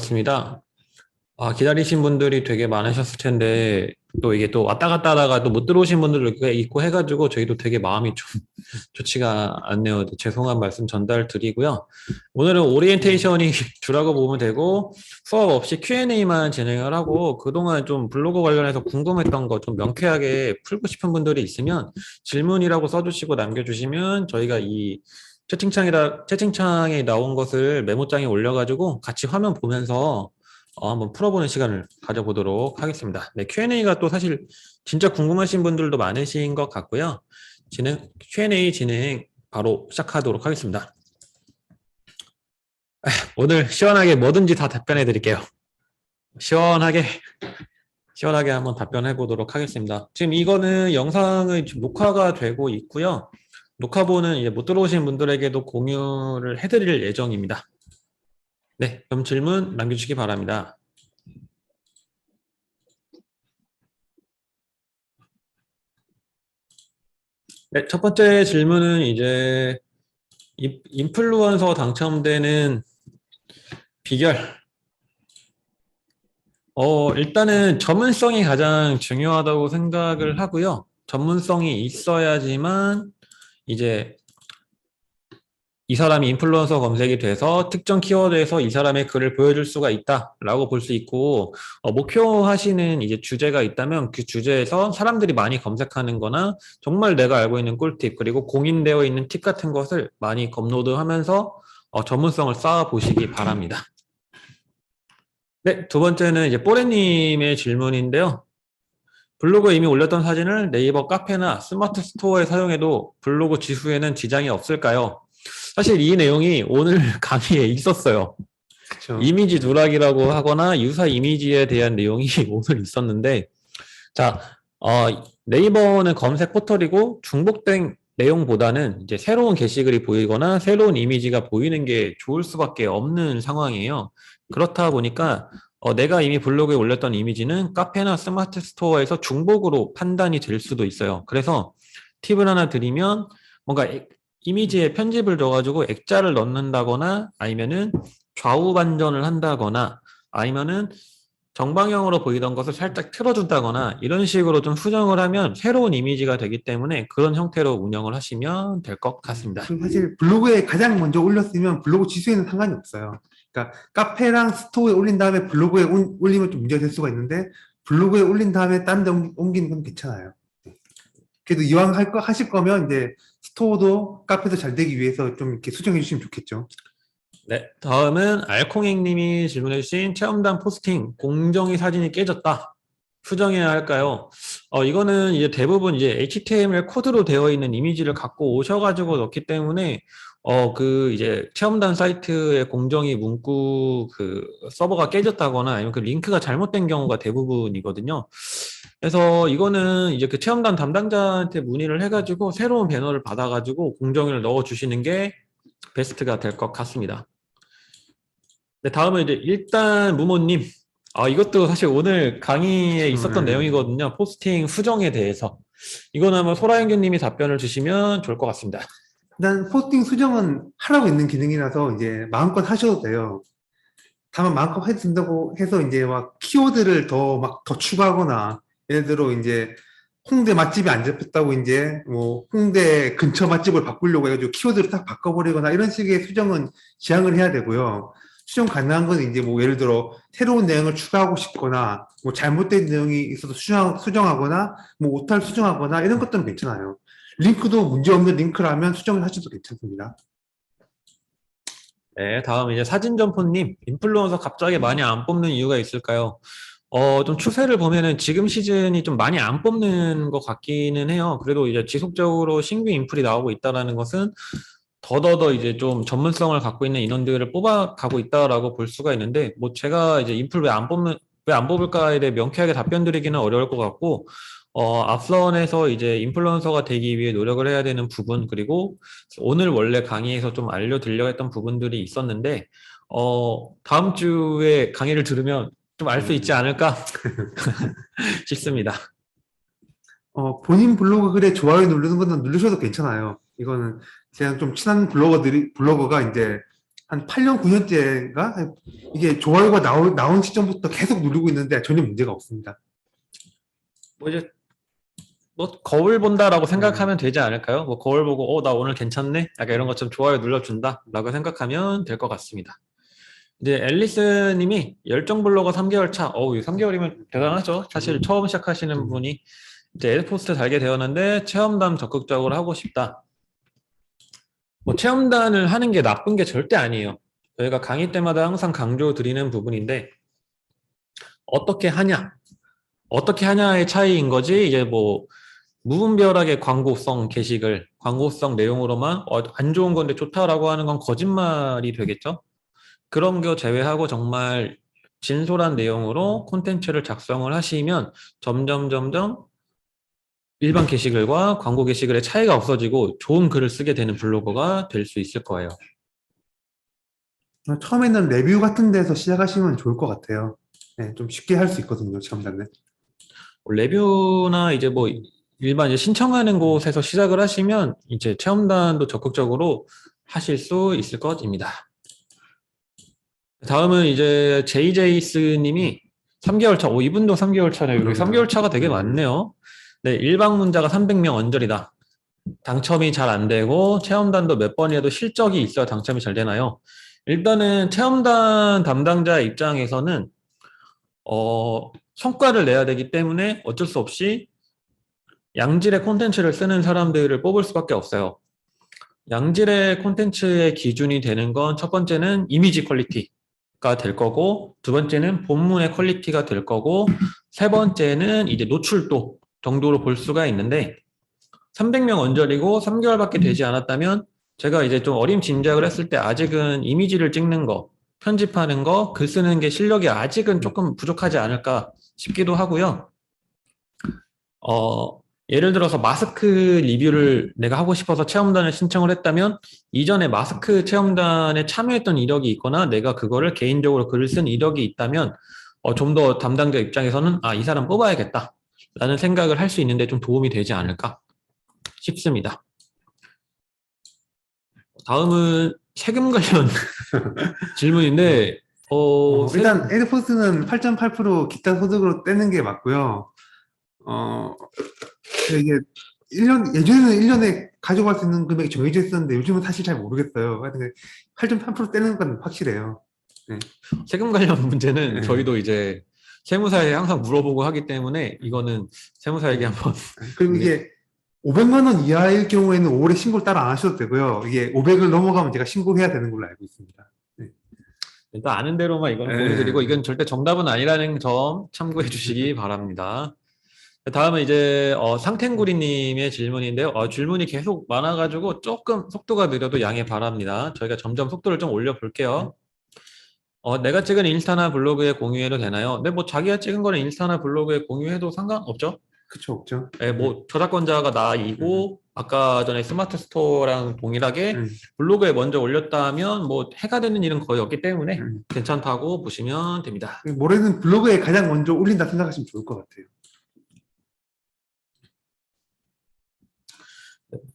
반갑습니다. 기다리신 분들이 되게 많으셨을 텐데, 또 이게 또 왔다 갔다 하다가 또 못 들어오신 분들도 있고 해가지고, 저희도 되게 마음이 좀 좋지가 않네요. 죄송한 말씀 전달 드리고요. 오늘은 오리엔테이션이 주라고 보면 되고, 수업 없이 Q&A만 진행을 하고, 그동안 좀 블로그 관련해서 궁금했던 거 좀 명쾌하게 풀고 싶은 분들이 있으면, 질문이라고 써주시고 남겨주시면, 저희가 이 채팅창에 나온 것을 메모장에 올려가지고 같이 화면 보면서 한번 풀어보는 시간을 가져보도록 하겠습니다. 네, Q&A가 또 사실 진짜 궁금하신 분들도 많으신 것 같고요. Q&A 진행 바로 시작하도록 하겠습니다. 오늘 시원하게 뭐든지 다 답변해 드릴게요. 시원하게 한번 답변해 보도록 하겠습니다. 지금 이거는 영상의 녹화가 되고 있고요. 녹화본은 이제 못 들어오신 분들에게도 공유를 해드릴 예정입니다. 네, 그럼 질문 남겨주시기 바랍니다. 네, 첫 번째 질문은 이제 인플루언서 당첨되는 비결. 일단은 전문성이 가장 중요하다고 생각을 하고요. 전문성이 있어야지만 이제 이 사람이 인플루언서 검색이 돼서 특정 키워드에서 이 사람의 글을 보여줄 수가 있다라고 볼 수 있고, 목표하시는 이제 주제가 있다면 그 주제에서 사람들이 많이 검색하는 거나 정말 내가 알고 있는 꿀팁 그리고 공인되어 있는 팁 같은 것을 많이 업로드하면서 전문성을 쌓아 보시기 바랍니다. 네, 두 번째는 이제 뽀레님의 질문인데요. 블로그에 이미 올렸던 사진을 네이버 카페나 스마트 스토어에 사용해도 블로그 지수에는 지장이 없을까요? 사실 이 내용이 오늘 강의에 있었어요. 그쵸. 이미지 누락이라고 하거나 유사 이미지에 대한 내용이 오늘 있었는데, 자, 네이버는 검색 포털이고 중복된 내용보다는 이제 새로운 게시글이 보이거나 새로운 이미지가 보이는 게 좋을 수밖에 없는 상황이에요. 그렇다 보니까 내가 이미 블로그에 올렸던 이미지는 카페나 스마트 스토어에서 중복으로 판단이 될 수도 있어요. 그래서 팁을 하나 드리면 뭔가 이미지에 편집을 줘가지고 액자를 넣는다거나 아니면은 좌우 반전을 한다거나 아니면은 정방향으로 보이던 것을 살짝 틀어준다거나 이런 식으로 좀 수정을 하면 새로운 이미지가 되기 때문에 그런 형태로 운영을 하시면 될 것 같습니다. 그리고 사실 블로그에 가장 먼저 올렸으면 블로그 지수에는 상관이 없어요. 그러니까 카페랑 스토어에 올린 다음에 블로그에 올리면 좀 문제가 될 수가 있는데 블로그에 올린 다음에 딴 데 옮기는 건 괜찮아요. 그래도 이왕 하실 거면 이제 스토어도 카페도 잘 되기 위해서 좀 이렇게 수정해 주시면 좋겠죠. 네, 다음은 알콩행님이 질문해주신 체험단 포스팅 공정위 사진이 깨졌다. 수정해야 할까요? 이거는 이제 대부분 이제 HTML 코드로 되어 있는 이미지를 갖고 오셔가지고 넣기 때문에 그 이제 체험단 사이트의 공정위 문구 그 서버가 깨졌다거나 아니면 그 링크가 잘못된 경우가 대부분이거든요. 그래서 이거는 이제 그 체험단 담당자한테 문의를 해가지고 새로운 배너를 받아가지고 공정위를 넣어주시는 게 베스트가 될 것 같습니다. 네, 다음은 이제 일단 무모님. 이것도 사실 오늘 강의에 있었던 내용이거든요. 포스팅 수정에 대해서. 이거는 한번 소라연규님이 답변을 주시면 좋을 것 같습니다. 일단 포스팅 수정은 하라고 있는 기능이라서 이제 마음껏 하셔도 돼요. 다만 마음껏 해도 된다고 해서 이제 막 키워드를 더 추가하거나 예를 들어 이제 홍대 맛집이 안 잡혔다고 이제 뭐 홍대 근처 맛집을 바꾸려고 해가지고 키워드를 딱 바꿔버리거나 이런 식의 수정은 지양을 해야 되고요. 수정 가능한 건 이제 뭐 예를 들어 새로운 내용을 추가하고 싶거나 뭐 잘못된 내용이 있어도 수정하거나 뭐 오탈 수정하거나 이런 것들은 괜찮아요. 링크도 문제없는 링크라면 수정을 하셔도 괜찮습니다. 네, 다음 이제 사진점포님. 인플루언서 갑자기 많이 안 뽑는 이유가 있을까요? 좀 추세를 보면은 지금 시즌이 좀 많이 안 뽑는 것 같기는 해요. 그래도 이제 지속적으로 신규 인플이 나오고 있다라는 것은 더더더 이제 좀 전문성을 갖고 있는 인원들을 뽑아가고 있다라고 볼 수가 있는데, 뭐 제가 이제 인플 왜 안 뽑을까에 대해 명쾌하게 답변 드리기는 어려울 것 같고, 앞선에서 이제 인플루언서가 되기 위해 노력을 해야 되는 부분, 그리고 오늘 원래 강의에서 좀 알려드리려고 했던 부분들이 있었는데, 다음 주에 강의를 들으면 좀 알 수 있지 않을까 싶습니다. 본인 블로그 글에 좋아요 누르는 거는 누르셔도 괜찮아요. 이거는 그냥 좀 친한 블로거가 이제 한 8년, 9년째인가? 이게 좋아요가 나온 시점부터 계속 누르고 있는데 전혀 문제가 없습니다. 뭐 이제 뭐 거울 본다라고 네. 생각하면 되지 않을까요? 뭐 거울 보고 나 오늘 괜찮네? 약간 이런 것처럼 좋아요 눌러준다라고 생각하면 될 것 같습니다. 이제 앨리스 님이 열정 블로거 3개월 차. 이 3개월이면 대단하죠. 사실 처음 시작하시는 음. 분이 이제 에드포스트 달게 되었는데 체험단 적극적으로 하고 싶다. 뭐 체험단을 하는 게 나쁜 게 절대 아니에요. 저희가 강의 때마다 항상 강조 드리는 부분인데 어떻게 하냐? 어떻게 하냐의 차이인 거지. 이제 뭐 무분별하게 광고성 게시글, 광고성 내용으로만 안 좋은 건데 좋다라고 하는 건 거짓말이 되겠죠. 그런 거 제외하고 정말 진솔한 내용으로 콘텐츠를 작성을 하시면 점점 일반 게시글과 광고 게시글의 차이가 없어지고 좋은 글을 쓰게 되는 블로거가 될 수 있을 거예요. 처음에는 레뷰 같은 데서 시작하시면 좋을 것 같아요. 네, 좀 쉽게 할 수 있거든요, 체험단은. 뭐 레뷰나 이제 뭐 일반 이제 신청하는 곳에서 시작을 하시면 이제 체험단도 적극적으로 하실 수 있을 것입니다. 다음은 이제 JJS 님이 3개월 차, 이분도 3개월 차네요. 여기 3개월 그러게요. 차가 되게 많네요. 네, 일방문자가 300명 언저리다. 당첨이 잘 안 되고 체험단도 몇 번이라도 실적이 있어야 당첨이 잘 되나요? 일단은 체험단 담당자 입장에서는 성과를 내야 되기 때문에 어쩔 수 없이 양질의 콘텐츠를 쓰는 사람들을 뽑을 수밖에 없어요. 양질의 콘텐츠의 기준이 되는 건 첫 번째는 이미지 퀄리티가 될 거고, 두 번째는 본문의 퀄리티가 될 거고, 세 번째는 이제 노출도 정도로 볼 수가 있는데, 300명 언저리고 3개월밖에 되지 않았다면, 제가 이제 좀 어림짐작을 했을 때 아직은 이미지를 찍는 거, 편집하는 거, 글 쓰는 게 실력이 아직은 조금 부족하지 않을까 싶기도 하고요. 예를 들어서 마스크 리뷰를 내가 하고 싶어서 체험단을 신청을 했다면 이전에 마스크 체험단에 참여했던 이력이 있거나 내가 그거를 개인적으로 글을 쓴 이력이 있다면 좀 더 담당자 입장에서는 이 사람 뽑아야겠다 라는 생각을 할 수 있는데 좀 도움이 되지 않을까 싶습니다. 다음은 세금 관련 질문인데 일단 세금 에드포스는 8.8% 기타 소득으로 떼는 게 맞고요. 어, 이게 예전에는 1년에 가져갈 수 있는 금액이 정해져 있었는데 요즘은 사실 잘 모르겠어요. 하여튼 8.8% 떼는 건 확실해요. 네. 세금 관련 문제는 네. 저희도 이제 세무사에 항상 물어보고 하기 때문에 이거는 세무사에게 네. 한번 그리고 네. 이게 500만 원 이하일 경우에는 올해 신고를 따로 안 하셔도 되고요. 이게 500을 넘어가면 제가 신고해야 되는 걸로 알고 있습니다. 네. 일단 아는 대로만 이건 보내드리고 네. 이건 절대 정답은 아니라는 점 참고해 주시기 바랍니다. 다음은 이제 상탱구리님의 질문인데요. 질문이 계속 많아가지고 조금 속도가 느려도 양해 바랍니다. 저희가 점점 속도를 좀 올려볼게요. 내가 찍은 인스타나 블로그에 공유해도 되나요? 네, 뭐 자기가 찍은 거는 인스타나 블로그에 공유해도 상관없죠. 그쵸, 없죠. 네, 뭐 저작권자가 음, 나이고 아까 전에 스마트 스토어랑 동일하게 음, 블로그에 먼저 올렸다 하면 뭐 해가 되는 일은 거의 없기 때문에 음. 괜찮다고 보시면 됩니다. 모레는 블로그에 가장 먼저 올린다 생각하시면 좋을 것 같아요.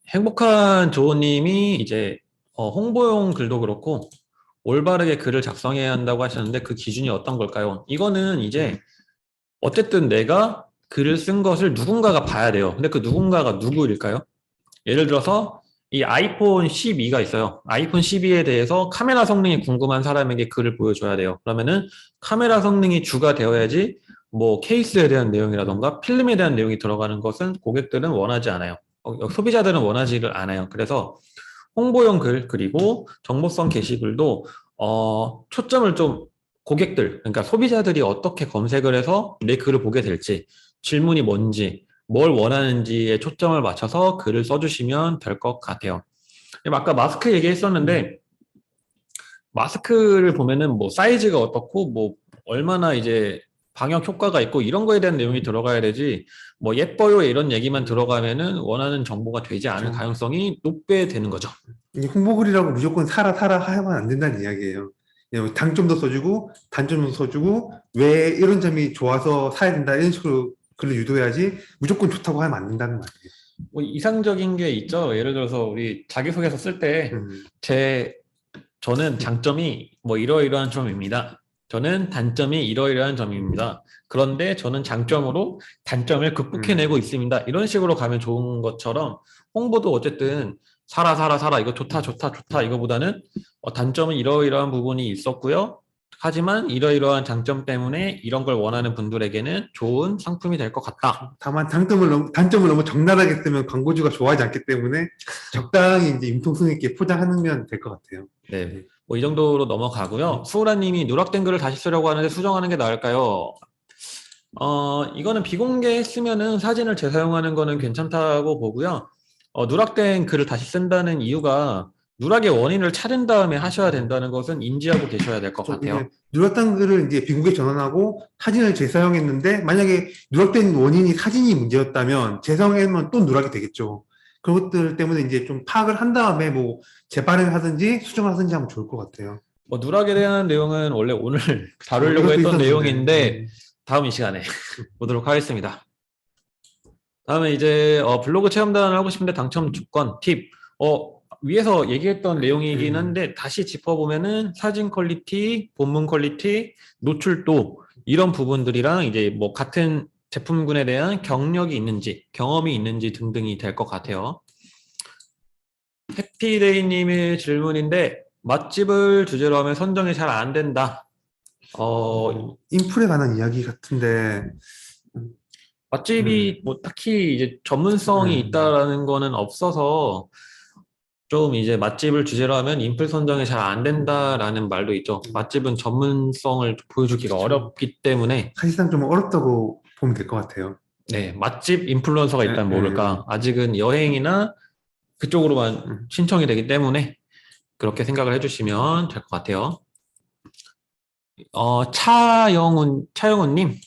행복한 조님이 이제 홍보용 글도 그렇고 올바르게 글을 작성해야 한다고 하셨는데 그 기준이 어떤 걸까요? 이거는 이제 어쨌든 내가 글을 쓴 것을 누군가가 봐야 돼요. 근데 그 누군가가 누구일까요? 예를 들어서 이 아이폰 12가 있어요. 아이폰 12에 대해서 카메라 성능이 궁금한 사람에게 글을 보여줘야 돼요. 그러면은 카메라 성능이 주가 되어야지 뭐 케이스에 대한 내용이라던가 필름에 대한 내용이 들어가는 것은 고객들은 원하지 않아요. 소비자들은 원하지를 않아요. 그래서 홍보용 글 그리고 정보성 게시글도 초점을 좀 고객들 그러니까 소비자들이 어떻게 검색을 해서 내 글을 보게 될지 질문이 뭔지 뭘 원하는지에 초점을 맞춰서 글을 써주시면 될 것 같아요. 아까 마스크 음. 얘기했었는데 마스크를 보면은 뭐 사이즈가 어떻고 뭐 얼마나 이제 방역 효과가 있고 이런 거에 대한 내용이 들어가야 되지 뭐 예뻐요 이런 얘기만 들어가면은 원하는 정보가 되지 않을 그렇죠. 가능성이 높게 되는 거죠. 이 홍보글이라고 무조건 사라 하면 안 된다는 이야기예요. 장점도 써주고 단점도 써주고 왜 이런 점이 좋아서 사야 된다 이런 식으로 글을 유도해야지 무조건 좋다고 하면 안 된다는 말이에요. 뭐 이상적인 게 있죠. 예를 들어서 우리 자기소개서 쓸 때 음, 제 저는 장점이 뭐 이러이러한 점입니다. 저는 단점이 이러이러한 점입니다. 그런데 저는 장점으로 단점을 극복해내고 있습니다. 이런 식으로 가면 좋은 것처럼 홍보도 어쨌든 사라 사라 사라 이거 좋다 좋다 좋다 이거보다는 단점은 이러이러한 부분이 있었고요. 하지만 이러이러한 장점 때문에 이런 걸 원하는 분들에게는 좋은 상품이 될 것 같다. 다만 단점을 너무 적나라하게 쓰면 광고주가 좋아하지 않기 때문에 적당히 이제 융통성 있게 포장하면 될 것 같아요. 네. 뭐 이 정도로 넘어가고요. 수호라님이 누락된 글을 다시 쓰려고 하는데 수정하는 게 나을까요? 이거는 비공개했으면은 사진을 재사용하는 거는 괜찮다고 보고요. 누락된 글을 다시 쓴다는 이유가 누락의 원인을 찾은 다음에 하셔야 된다는 것은 인지하고 계셔야 될 것 같아요. 이게 누락된 글을 이제 비공개 전환하고 사진을 재사용했는데 만약에 누락된 원인이 사진이 문제였다면 재사용하면 또 누락이 되겠죠. 그런 것들 때문에 이제 좀 파악을 한 다음에 뭐 재발행을 하든지 수정을 하든지 하면 좋을 것 같아요. 뭐 누락에 대한 내용은 원래 오늘 다루려고 이것도 했던 있었는데. 내용인데 다음 이 시간에 보도록 하겠습니다. 다음에 이제 블로그 체험단을 하고 싶은데 당첨 조건 팁. 위에서 얘기했던 내용이긴 한데 다시 짚어보면은 사진 퀄리티, 본문 퀄리티, 노출도 이런 부분들이랑 이제 뭐 같은 제품군에 대한 경력이 있는지, 경험이 있는지 등등이 될 것 같아요. 해피데이님의 질문인데 맛집을 주제로 하면 선정이 잘 안 된다. 인풀에 관한 이야기 같은데 맛집이 뭐 딱히 이제 전문성이 있다라는 거는 없어서 좀 이제 맛집을 주제로 하면 인플 선정이 잘 안 된다라는 말도 있죠. 맛집은 전문성을 보여주기가 어렵기 때문에 사실상 좀 어렵다고 보면 될 것 같아요. 네, 맛집 인플루언서가 있다면 모를까. 아직은 여행이나 그쪽으로만 신청이 되기 때문에 그렇게 생각을 해주시면 될 것 같아요. 차영훈님.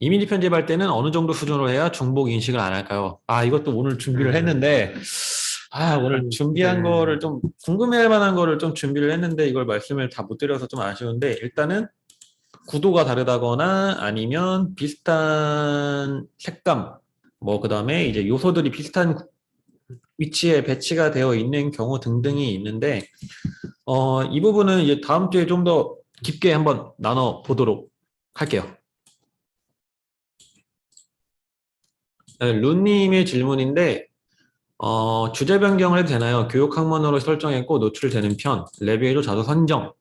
이미지 편집할 때는 어느 정도 수준으로 해야 중복 인식을 안 할까요? 이것도 오늘 준비를 했는데, 오늘 준비한 거를 좀, 궁금해할 만한 거를 좀 준비를 했는데, 이걸 말씀을 다 못 드려서 좀 아쉬운데, 일단은 구도가 다르다거나 아니면 비슷한 색감, 그 다음에 이제 요소들이 비슷한 위치에 배치가 되어 있는 경우 등등이 있는데, 이 부분은 이제 다음 주에 좀 더 깊게 한번 나눠 보도록 할게요. 룬님의 질문인데, 주제 변경을 해도 되나요? 교육 학문으로 설정했고 노출되는 편, 레비에도 자주 선정.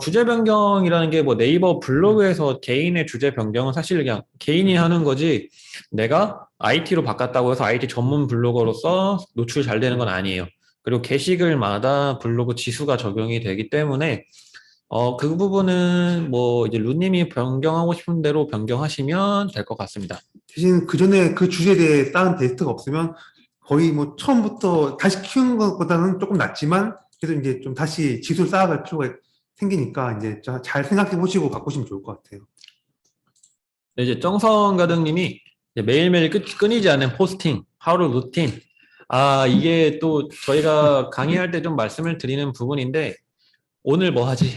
주제 변경이라는 게 뭐 네이버 블로그에서 개인의 주제 변경은 사실 그냥 개인이 하는 거지, 내가 IT로 바꿨다고 해서 IT 전문 블로거로서 노출이 잘 되는 건 아니에요. 그리고 게시글마다 블로그 지수가 적용이 되기 때문에 그 부분은 뭐 이제 룬님이 변경하고 싶은 대로 변경하시면 될 것 같습니다. 대신 그 전에 그 주제에 대해 쌓은 데이터가 없으면 거의 뭐 처음부터 다시 키우는 것보다는 조금 낫지만 그래도 이제 좀 다시 지수를 쌓아갈 필요가 생기니까 이제 잘 생각해 보시고 바꾸시면 좋을 것 같아요. 네, 이제 정성가득님이 매일매일 끊이지 않는 포스팅, 하루 루틴. 이게 또 저희가 강의할 때 좀 말씀을 드리는 부분인데, 오늘 뭐 하지?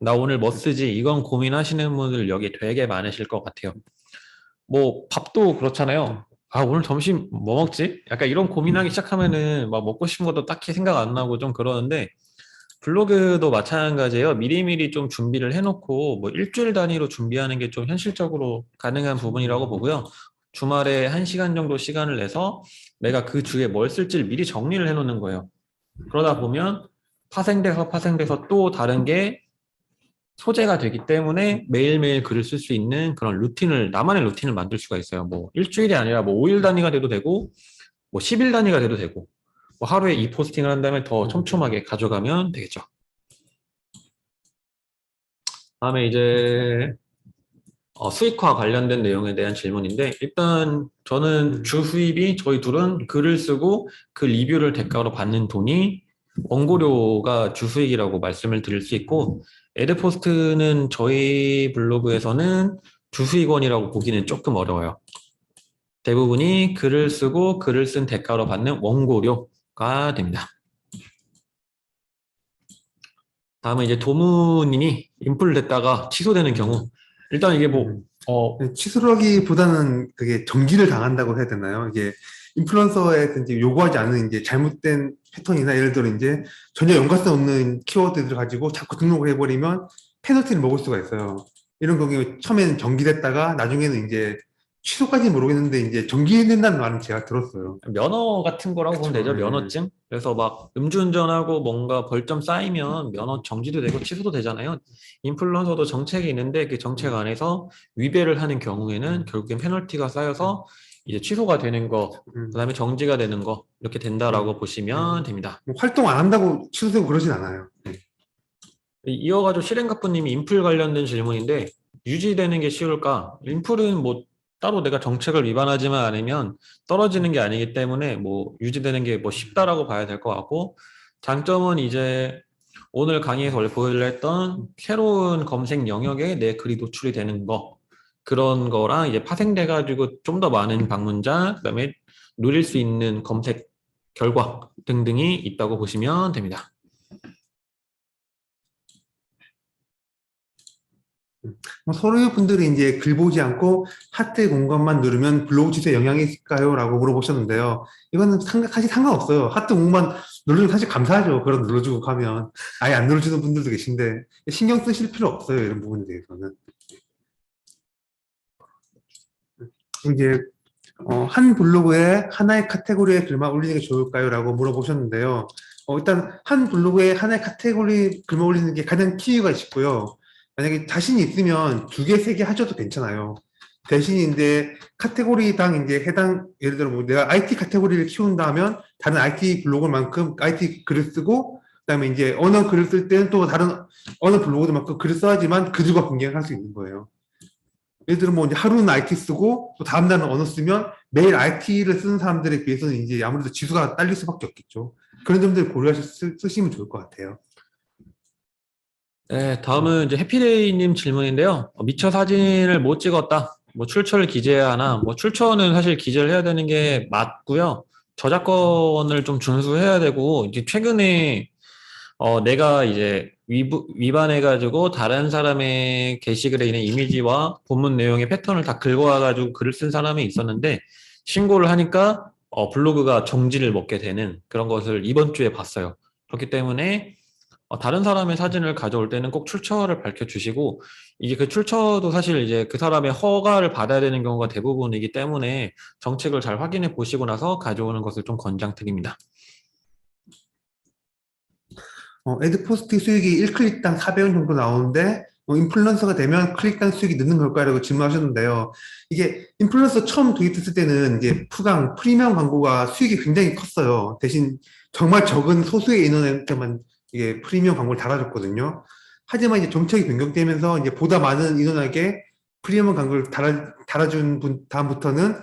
나 오늘 뭐 쓰지? 이건 고민하시는 분들 여기 되게 많으실 것 같아요. 뭐 밥도 그렇잖아요. 오늘 점심 뭐 먹지? 약간 이런 고민하기 시작하면은 막 먹고 싶은 것도 딱히 생각 안 나고 좀 그러는데, 블로그도 마찬가지예요. 미리미리 좀 준비를 해놓고 뭐 일주일 단위로 준비하는 게 좀 현실적으로 가능한 부분이라고 보고요. 주말에 1시간 정도 시간을 내서 내가 그 주에 뭘 쓸지를 미리 정리를 해놓는 거예요. 그러다 보면 파생돼서 또 다른 게 소재가 되기 때문에 매일매일 글을 쓸 수 있는 그런 나만의 루틴을 만들 수가 있어요. 뭐 일주일이 아니라 뭐 5일 단위가 돼도 되고, 뭐 10일 단위가 돼도 되고, 뭐 하루에 이 포스팅을 한다면 더 촘촘하게 가져가면 되겠죠. 다음에 이제 수익화 관련된 내용에 대한 질문인데, 일단 저는 주 수입이 저희 둘은 글을 쓰고 그 리뷰를 대가로 받는 돈이 원고료가 주 수익이라고 말씀을 드릴 수 있고, 에드포스트는 저희 블로그에서는 주 수익원이라고 보기는 조금 어려워요. 대부분이 글을 쓰고 글을 쓴 대가로 받는 원고료가 됩니다. 다음에 이제 도문인이 인플 됐다가 취소되는 경우, 일단 이게 취소라기보다는 그게 정지를 당한다고 해야 되나요? 이게 인플루언서에 이제 요구하지 않은 이제 잘못된 패턴이나 예를 들어 이제 전혀 연관성 없는 키워드들을 가지고 자꾸 등록을 해버리면 페널티를 먹을 수가 있어요. 이런 경우에 처음에는 정지됐다가 나중에는 이제 취소까지 모르겠는데 이제 정지된다는 말은 제가 들었어요. 면허 같은 거라고 보면 그쵸, 되죠. 예. 면허증. 그래서 막 음주운전하고 뭔가 벌점 쌓이면 면허 정지도 되고 취소도 되잖아요. 인플루언서도 정책이 있는데 그 정책 안에서 위배를 하는 경우에는 결국엔 페널티가 쌓여서 이제 취소가 되는 거, 음, 그다음에 정지가 되는 거 이렇게 된다라고 음, 보시면 됩니다. 뭐 활동 안 한다고 취소되고 그러진 않아요. 예. 이어가지고 실행가부님이 인플 관련된 질문인데 유지되는 게 쉬울까? 인플은 뭐 따로 내가 정책을 위반하지만 않으면 떨어지는 게 아니기 때문에 뭐 유지되는 게 뭐 쉽다라고 봐야 될 것 같고 장점은 이제 오늘 강의에서 원래 보여드려 했던 새로운 검색 영역에 내 글이 노출이 되는 거 그런 거랑 이제 파생돼 가지고 좀 더 많은 방문자 그다음에 누릴 수 있는 검색 결과 등등이 있다고 보시면 됩니다. 뭐 서류 분들이 이제 글 보지 않고 하트 공간만 누르면 블로그 취소에 영향이 있을까요? 라고 물어보셨는데요. 이거는 사실 상관없어요. 하트 공간 누르면 사실 감사하죠. 그런 눌러주고 가면. 아예 안 눌러주는 분들도 계신데 신경 쓰실 필요 없어요. 이런 부분에 대해서는. 이제 한 블로그에 하나의 카테고리의 글만 올리는 게 좋을까요? 라고 물어보셨는데요. 일단 한 블로그에 하나의 카테고리 글만 올리는 게 가장 키위가 있고요. 만약에 자신이 있으면 두 개, 세 개 하셔도 괜찮아요. 대신 이제 카테고리당 이제 해당, 예를 들어 뭐 내가 IT 카테고리를 키운다 하면 다른 IT 블로그만큼 IT 글을 쓰고, 그다음에 이제 언어 글을 쓸 때는 또 다른 언어 블로그들만큼 글을 써야지만 그들과 경쟁을 할 수 있는 거예요. 예를 들어 뭐 이제 하루는 IT 쓰고 또 다음 날은 언어 쓰면 매일 IT를 쓰는 사람들에 비해서는 이제 아무래도 지수가 딸릴 수밖에 없겠죠. 그런 점들 고려하셔서 쓰시면 좋을 것 같아요. 네, 다음은 이제 해피데이님 질문인데요. 미처 사진을 못 찍었다. 뭐 출처를 기재해야 하나? 뭐 출처는 사실 기재를 해야 되는 게 맞고요. 저작권을 좀 준수해야 되고 이제 최근에 내가 이제 위반해가지고 다른 사람의 게시글에 있는 이미지와 본문 내용의 패턴을 다 긁어와가지고 글을 쓴 사람이 있었는데 신고를 하니까 블로그가 정지를 먹게 되는 그런 것을 이번 주에 봤어요. 그렇기 때문에 다른 사람의 사진을 가져올 때는 꼭 출처를 밝혀주시고 이게 그 출처도 사실 이제 그 사람의 허가를 받아야 되는 경우가 대부분이기 때문에 정책을 잘 확인해 보시고 나서 가져오는 것을 좀 권장드립니다. 애드포스팅 수익이 1클릭당 400원 정도 나오는데 인플루언서가 되면 클릭당 수익이 느는 걸까라고 질문하셨는데요. 이게 인플루언서 처음 도입했을 때는 이제 프리미엄 광고가 수익이 굉장히 컸어요. 대신 정말 적은 소수의 인원한테만 이게 프리미엄 광고를 달아줬거든요. 하지만 이제 정책이 변경되면서 이제 보다 많은 인원에게 프리미엄 광고를 달아준 다음부터는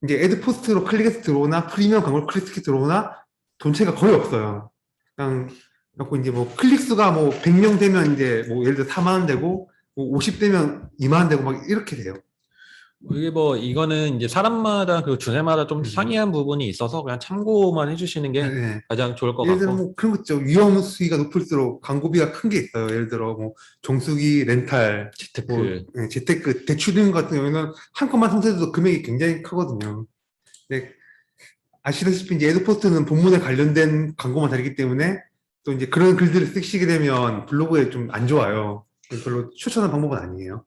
이제 애드포스트로 클릭해서 들어오나 프리미엄 광고를 클릭해서 들어오나 돈체가 거의 없어요. 그냥 그래갖고 이제 뭐 클릭 수가 뭐 100명 되면 이제 뭐 예를 들어 4만 원 되고 뭐 50 되면 2만 원 되고 막 이렇게 돼요. 이게 뭐 이거는 이제 사람마다 그 주제마다 좀 음. 상이한 부분이 있어서 그냥 참고만 해주시는 네, 게 네. 가장 좋을 것 예를 들어 같고 뭐 그런 거 있죠. 위험 수위가 높을수록 광고비가 큰 게 있어요. 예를 들어 뭐 정수기 렌탈, 뭐 재테크 재테크 대출금 같은 경우에는 한 건만 상세도 금액이 굉장히 크거든요. 근데 아시다시피 이제 에드포스트는 본문에 관련된 광고만 다르기 때문에 또 이제 그런 글들을 쓰시게 되면 블로그에 좀 안 좋아요. 별로 추천하는 방법은 아니에요.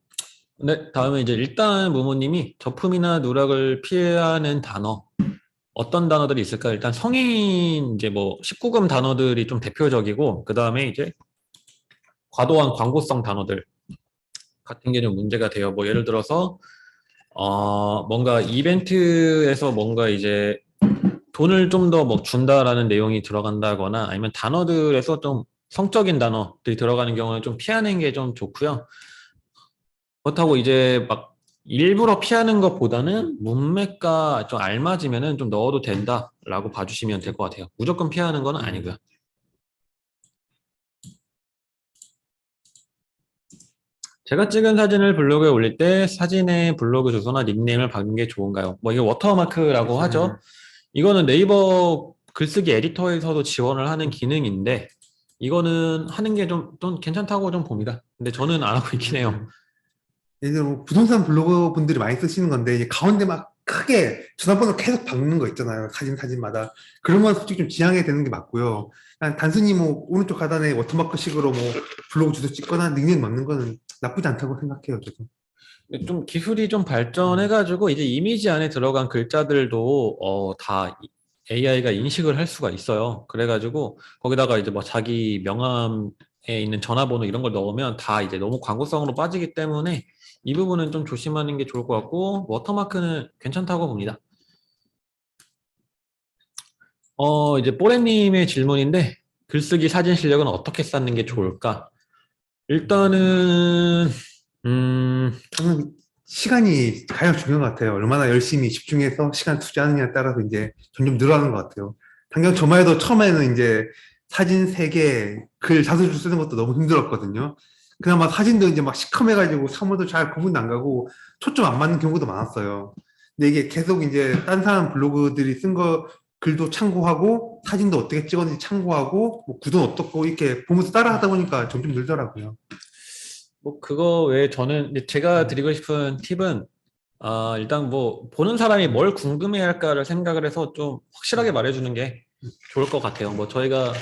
네, 다음에 이제 일단 무모님이 저품이나 누락을 피하는 단어 어떤 단어들이 있을까? 일단 성인 이제 뭐 19금 단어들이 좀 대표적이고 그 다음에 이제 과도한 광고성 단어들 같은 게 좀 문제가 돼요. 뭐 예를 들어서 뭔가 이벤트에서 뭔가 이제 돈을 좀 더 뭐 준다라는 내용이 들어간다거나 아니면 단어들에서 좀 성적인 단어들이 들어가는 경우는 좀 피하는 게 좀 좋고요. 그렇다고 이제 막 일부러 피하는 것보다는 문맥과 좀 알맞으면은 좀 넣어도 된다라고 봐주시면 될 것 같아요. 무조건 피하는 건 아니고요. 제가 찍은 사진을 블로그에 올릴 때 사진의 블로그 주소나 닉네임을 바꾸는 게 좋은가요? 뭐 이게 워터마크라고 하죠. 이거는 네이버 글쓰기 에디터에서도 지원을 하는 기능인데 이거는 하는 게 좀 괜찮다고 좀 봅니다. 근데 저는 안 하고 있긴 해요. 예를 들어 뭐 부동산 블로거 분들이 많이 쓰시는 건데 이제 가운데 막 크게 전화번호 계속 바꾸는 거 있잖아요. 사진마다. 그런 건 솔직히 좀 지양해야 되는 게 맞고요. 그냥 단순히 뭐 오른쪽 하단에 워터마크식으로 뭐 블로그 주소 찍거나 닉네임 넣는 거는 나쁘지 않다고 생각해요. 저도. 좀 기술이 좀 음. 발전해가지고 이제 이미지 안에 들어간 글자들도 다 AI가 인식을 할 수가 있어요. 그래가지고 거기다가 이제 뭐 자기 명함에 있는 전화번호 이런 걸 넣으면 다 이제 너무 광고성으로 빠지기 때문에 이 부분은 좀 조심하는 게 좋을 것 같고 워터마크는 괜찮다고 봅니다. 이제 뽀레님의 질문인데 글쓰기 사진 실력은 어떻게 쌓는 게 좋을까? 일단은 저는 시간이 가장 중요한 것 같아요. 얼마나 열심히 집중해서 시간 투자하느냐에 따라서 이제 점점 늘어나는 것 같아요. 당장 저만 해도 처음에는 이제 사진 3개, 글 5줄 쓰는 것도 너무 힘들었거든요. 그나마 사진도 이제 막 시커매가지고 사물도 잘 구분도 안 가고 초점 안 맞는 경우도 많았어요. 근데 이게 계속 이제 딴 사람 블로그들이 쓴 거 글도 참고하고 사진도 어떻게 찍었는지 참고하고 뭐 구도는 어떻고 이렇게 보면서 따라 하다 보니까 점점 늘더라고요. 뭐 그거 외에 저는 이제 제가 음. 드리고 싶은 팁은 일단 뭐 보는 사람이 뭘 궁금해 할까를 생각을 해서 좀 확실하게 음. 말해주는 게 좋을 것 같아요. 뭐 저희가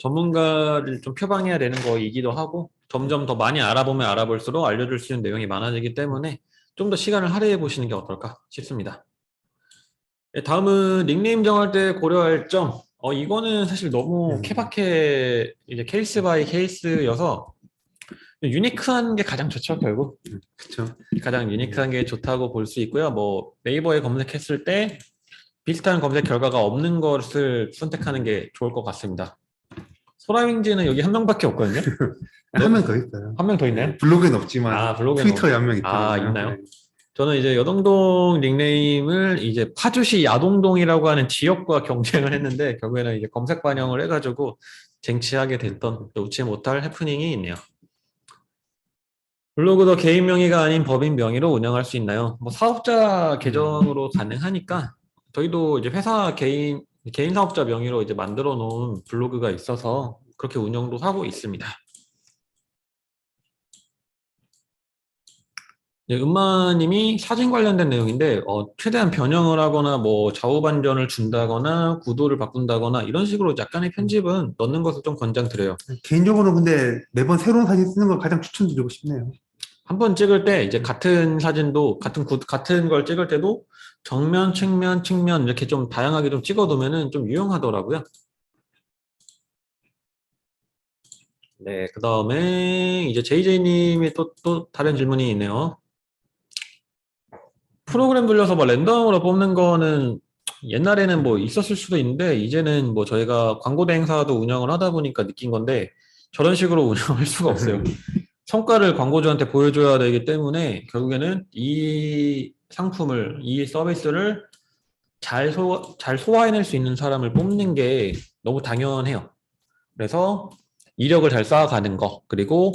전문가를 좀 표방해야 되는 거이기도 하고 점점 더 많이 알아보면 알아볼수록 알려줄 수 있는 내용이 많아지기 때문에 좀 더 시간을 할애해 보시는 게 어떨까 싶습니다. 네, 다음은 닉네임 정할 때 고려할 점. 이거는 사실 너무 음. 케바케 이제 케이스 바이 케이스여서 유니크한 게 가장 좋죠, 결국. 그쵸. 가장 음. 유니크한 게 좋다고 볼 수 있고요. 뭐 네이버에 검색했을 때 비슷한 검색 결과가 없는 것을 선택하는 게 좋을 것 같습니다. 소라윙즈는 여기 한 명밖에 없거든요. 한 명 더 있어요. 한 명 더 있나요? 네, 블로그엔 없지만 아, 블로그에는 트위터에 한 명 있더라고요. 네. 있나요? 저는 이제 여동동 닉네임을 이제 파주시 야동동이라고 하는 지역과 경쟁을 했는데 결국에는 이제 검색 반영을 해가지고 쟁취하게 됐던 놓지 못할 해프닝이 있네요. 블로그도 개인 명의가 아닌 법인 명의로 운영할 수 있나요? 뭐 사업자 음. 계정으로 가능하니까 저희도 이제 회사 개인 사업자 명의로 이제 만들어 놓은 블로그가 있어서 그렇게 운영도 하고 있습니다. 네, 음마님이 사진 관련된 내용인데 최대한 변형을 하거나 뭐 좌우 반전을 준다거나 구도를 바꾼다거나 이런 식으로 약간의 편집은 넣는 것을 좀 권장드려요. 개인적으로 근데 매번 새로운 사진 쓰는 걸 가장 추천드리고 싶네요. 한 번 찍을 때 이제 같은 사진도 같은 걸 찍을 때도 정면, 측면 이렇게 좀 다양하게 좀 찍어두면은 좀 유용하더라고요. 네, 그 다음에 이제 JJ님이 또 다른 질문이 있네요. 프로그램 돌려서 뭐 랜덤으로 뽑는 거는 옛날에는 뭐 있었을 수도 있는데 이제는 뭐 저희가 광고 대행사도 운영을 하다 보니까 느낀 건데 저런 식으로 운영할 수가 없어요. 성과를 광고주한테 보여줘야 되기 때문에 결국에는 이 서비스를 잘 소화해낼 수 있는 사람을 뽑는 게 너무 당연해요. 그래서 이력을 잘 쌓아가는 거, 그리고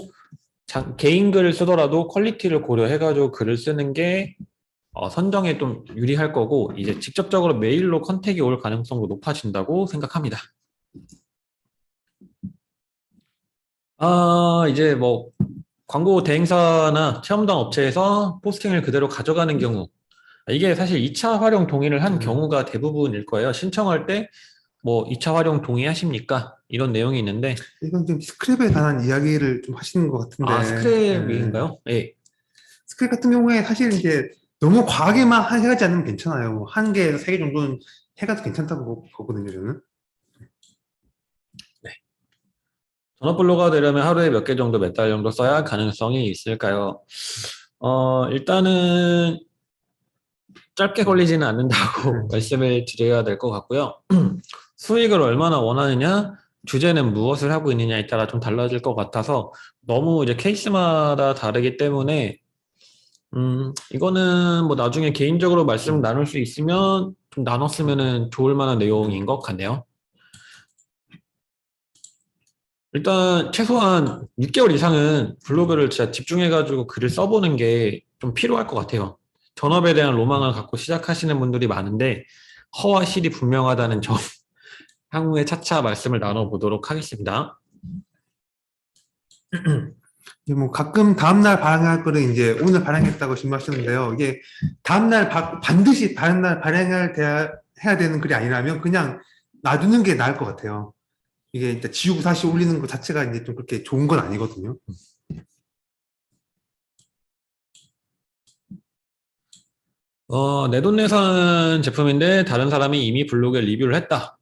개인 글을 쓰더라도 퀄리티를 고려해가지고 글을 쓰는 게 선정에 좀 유리할 거고, 이제 직접적으로 메일로 컨택이 올 가능성도 높아진다고 생각합니다. 이제 뭐 광고 대행사나 체험단 업체에서 포스팅을 그대로 가져가는 경우, 이게 사실 2차 활용 동의를 한 음. 경우가 대부분일 거예요. 신청할 때 뭐 2차 활용 동의하십니까? 이런 내용이 있는데, 이건 좀 스크랩에 관한 이야기를 좀 하시는 것 같은데, 스크랩인가요? 예. 스크랩 같은 경우에 사실 이제 너무 과하게만 해가지 않으면 괜찮아요. 뭐 한 개에서 3개 정도는 해가도 괜찮다고 보거든요, 저는. 네. 전업 블로거가 되려면 하루에 몇 개 정도 몇 달 정도 써야 가능성이 있을까요? 일단은 짧게 걸리지는 않는다고 말씀을 드려야 될 것 같고요. 수익을 얼마나 원하느냐, 주제는 무엇을 하고 있느냐에 따라 좀 달라질 것 같아서 너무 이제 케이스마다 다르기 때문에 이거는 뭐 나중에 개인적으로 말씀 음. 나눌 수 있으면 좀 나눴으면은 좋을 만한 내용인 것 같네요. 일단 최소한 6개월 이상은 블로그를 진짜 집중해가지고 글을 써보는 게 좀 필요할 것 같아요. 전업에 대한 로망을 갖고 시작하시는 분들이 많은데 허와 실이 분명하다는 점 향후에 차차 말씀을 나눠보도록 하겠습니다. 이게 뭐 가끔 다음날 발행할 거를 이제 오늘 발행했다고 질문하셨는데요. 이게 다음날 반드시 다음날 해야 되는 글이 아니라면 그냥 놔두는 게 나을 것 같아요. 이게 일단 지우고 다시 올리는 것 자체가 이제 좀 그렇게 좋은 건 아니거든요. 내돈내산 제품인데 다른 사람이 이미 블로그에 리뷰를 했다.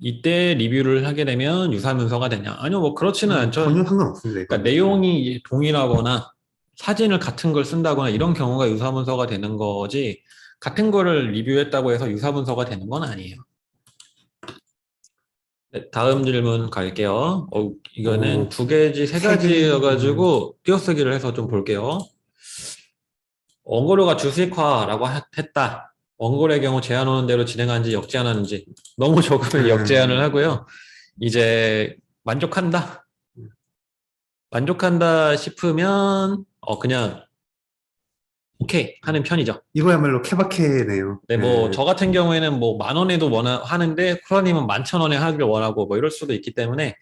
이때 리뷰를 하게 되면 유사문서가 되냐? 아니요, 뭐 그렇지는 않죠. 전혀 상관없습니다, 그러니까 이거는. 내용이 동일하거나 사진을 같은 걸 쓴다거나 이런 경우가 유사문서가 되는 거지, 같은 거를 리뷰했다고 해서 유사문서가 되는 건 아니에요. 네, 다음 질문 갈게요. 이거는 오, 두 개지, 세 세 개. 가지여가지고 띄어쓰기를 해서 좀 볼게요. 원고료가 주식화라고 했다. 원고료의 경우 제한 오는 대로 진행하는지 역제한하는지. 너무 적으면 역제한을 음, 하고요. 이제 만족한다. 만족한다 싶으면 그냥 오케이 하는 편이죠. 이거야말로 케바케네요. 네, 뭐 저 같은 경우에는 뭐 10,000원에도 하는데 쿠라님은 11,000원에 하기를 원하고 뭐 이럴 수도 있기 때문에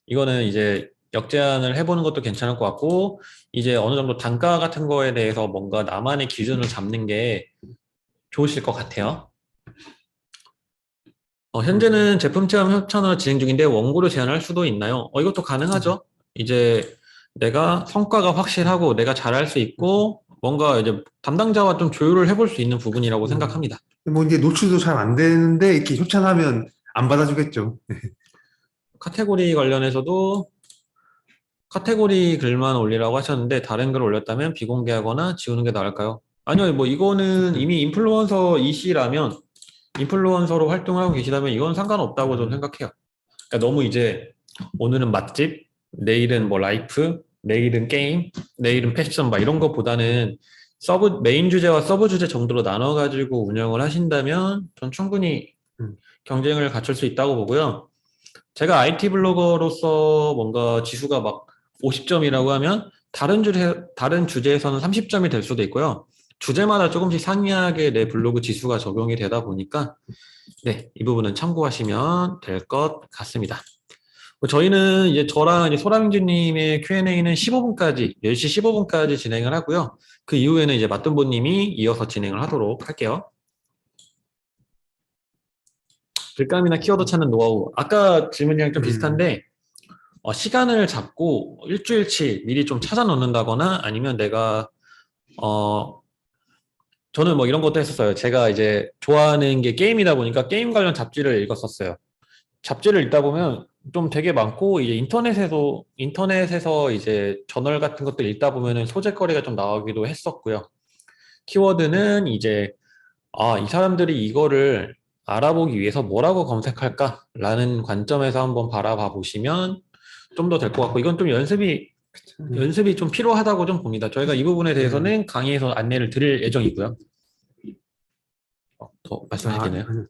이거는 이제 역제한을 해보는 것도 괜찮을 것 같고, 이제 어느 정도 단가 같은 거에 대해서 뭔가 나만의 기준을 잡는 게 좋으실 것 같아요. 음, 현재는 제품 체험 협찬을 진행 중인데 원고료 제한할 수도 있나요? 이것도 가능하죠. 이제 내가 성과가 확실하고 내가 잘할 수 있고 뭔가 이제 담당자와 좀 조율을 해볼 수 있는 부분이라고 음. 생각합니다. 뭐 이제 노출도 잘 안 되는데 이렇게 협찬하면 안 받아주겠죠. 카테고리 관련해서도 카테고리 글만 올리라고 하셨는데 다른 글을 올렸다면 비공개하거나 지우는 게 나을까요? 아니요, 뭐 이거는 이미 인플루언서이시라면, 인플루언서로 활동을 하고 계시다면 이건 상관없다고 저는 음, 생각해요. 그러니까 너무 이제 오늘은 맛집, 내일은 뭐 라이프, 내일은 게임, 내일은 패션 막 이런 것보다는 메인 주제와 서브 주제 정도로 나눠가지고 운영을 하신다면 전 충분히 음, 경쟁을 갖출 수 있다고 보고요. 제가 IT 블로거로서 뭔가 지수가 막 50점이라고 하면 다른 주제에서는 30점이 될 수도 있고요. 주제마다 조금씩 상이하게 내 블로그 지수가 적용이 되다 보니까 네, 이 부분은 참고하시면 될 것 같습니다. 저희는 이제 저랑 이제 소라민주님의 Q&A는 15분까지, 10시 15분까지 진행을 하고요. 그 이후에는 이제 맞돈보님이 이어서 진행을 하도록 할게요. 글감이나 키워드 찾는 노하우. 아까 질문이랑 좀 음, 비슷한데, 시간을 잡고 일주일치 미리 좀 찾아 놓는다거나 아니면 어, 저는 뭐 이런 것도 했었어요. 제가 이제 좋아하는 게 게임이다 보니까 게임 관련 잡지를 읽었었어요. 잡지를 읽다 보면 좀 되게 많고, 이제 인터넷에서 이제 저널 같은 것들 읽다 보면은 소재거리가 좀 나오기도 했었고요. 키워드는 이제, 이 사람들이 이거를 알아보기 위해서 뭐라고 검색할까라는 관점에서 한번 바라봐 보시면 좀 더 될 것 같고, 이건 좀 음, 연습이 좀 필요하다고 좀 봅니다. 저희가 이 부분에 음. 대해서는 강의에서 안내를 드릴 예정이고요. 더 말씀하실 게 아, 있나요?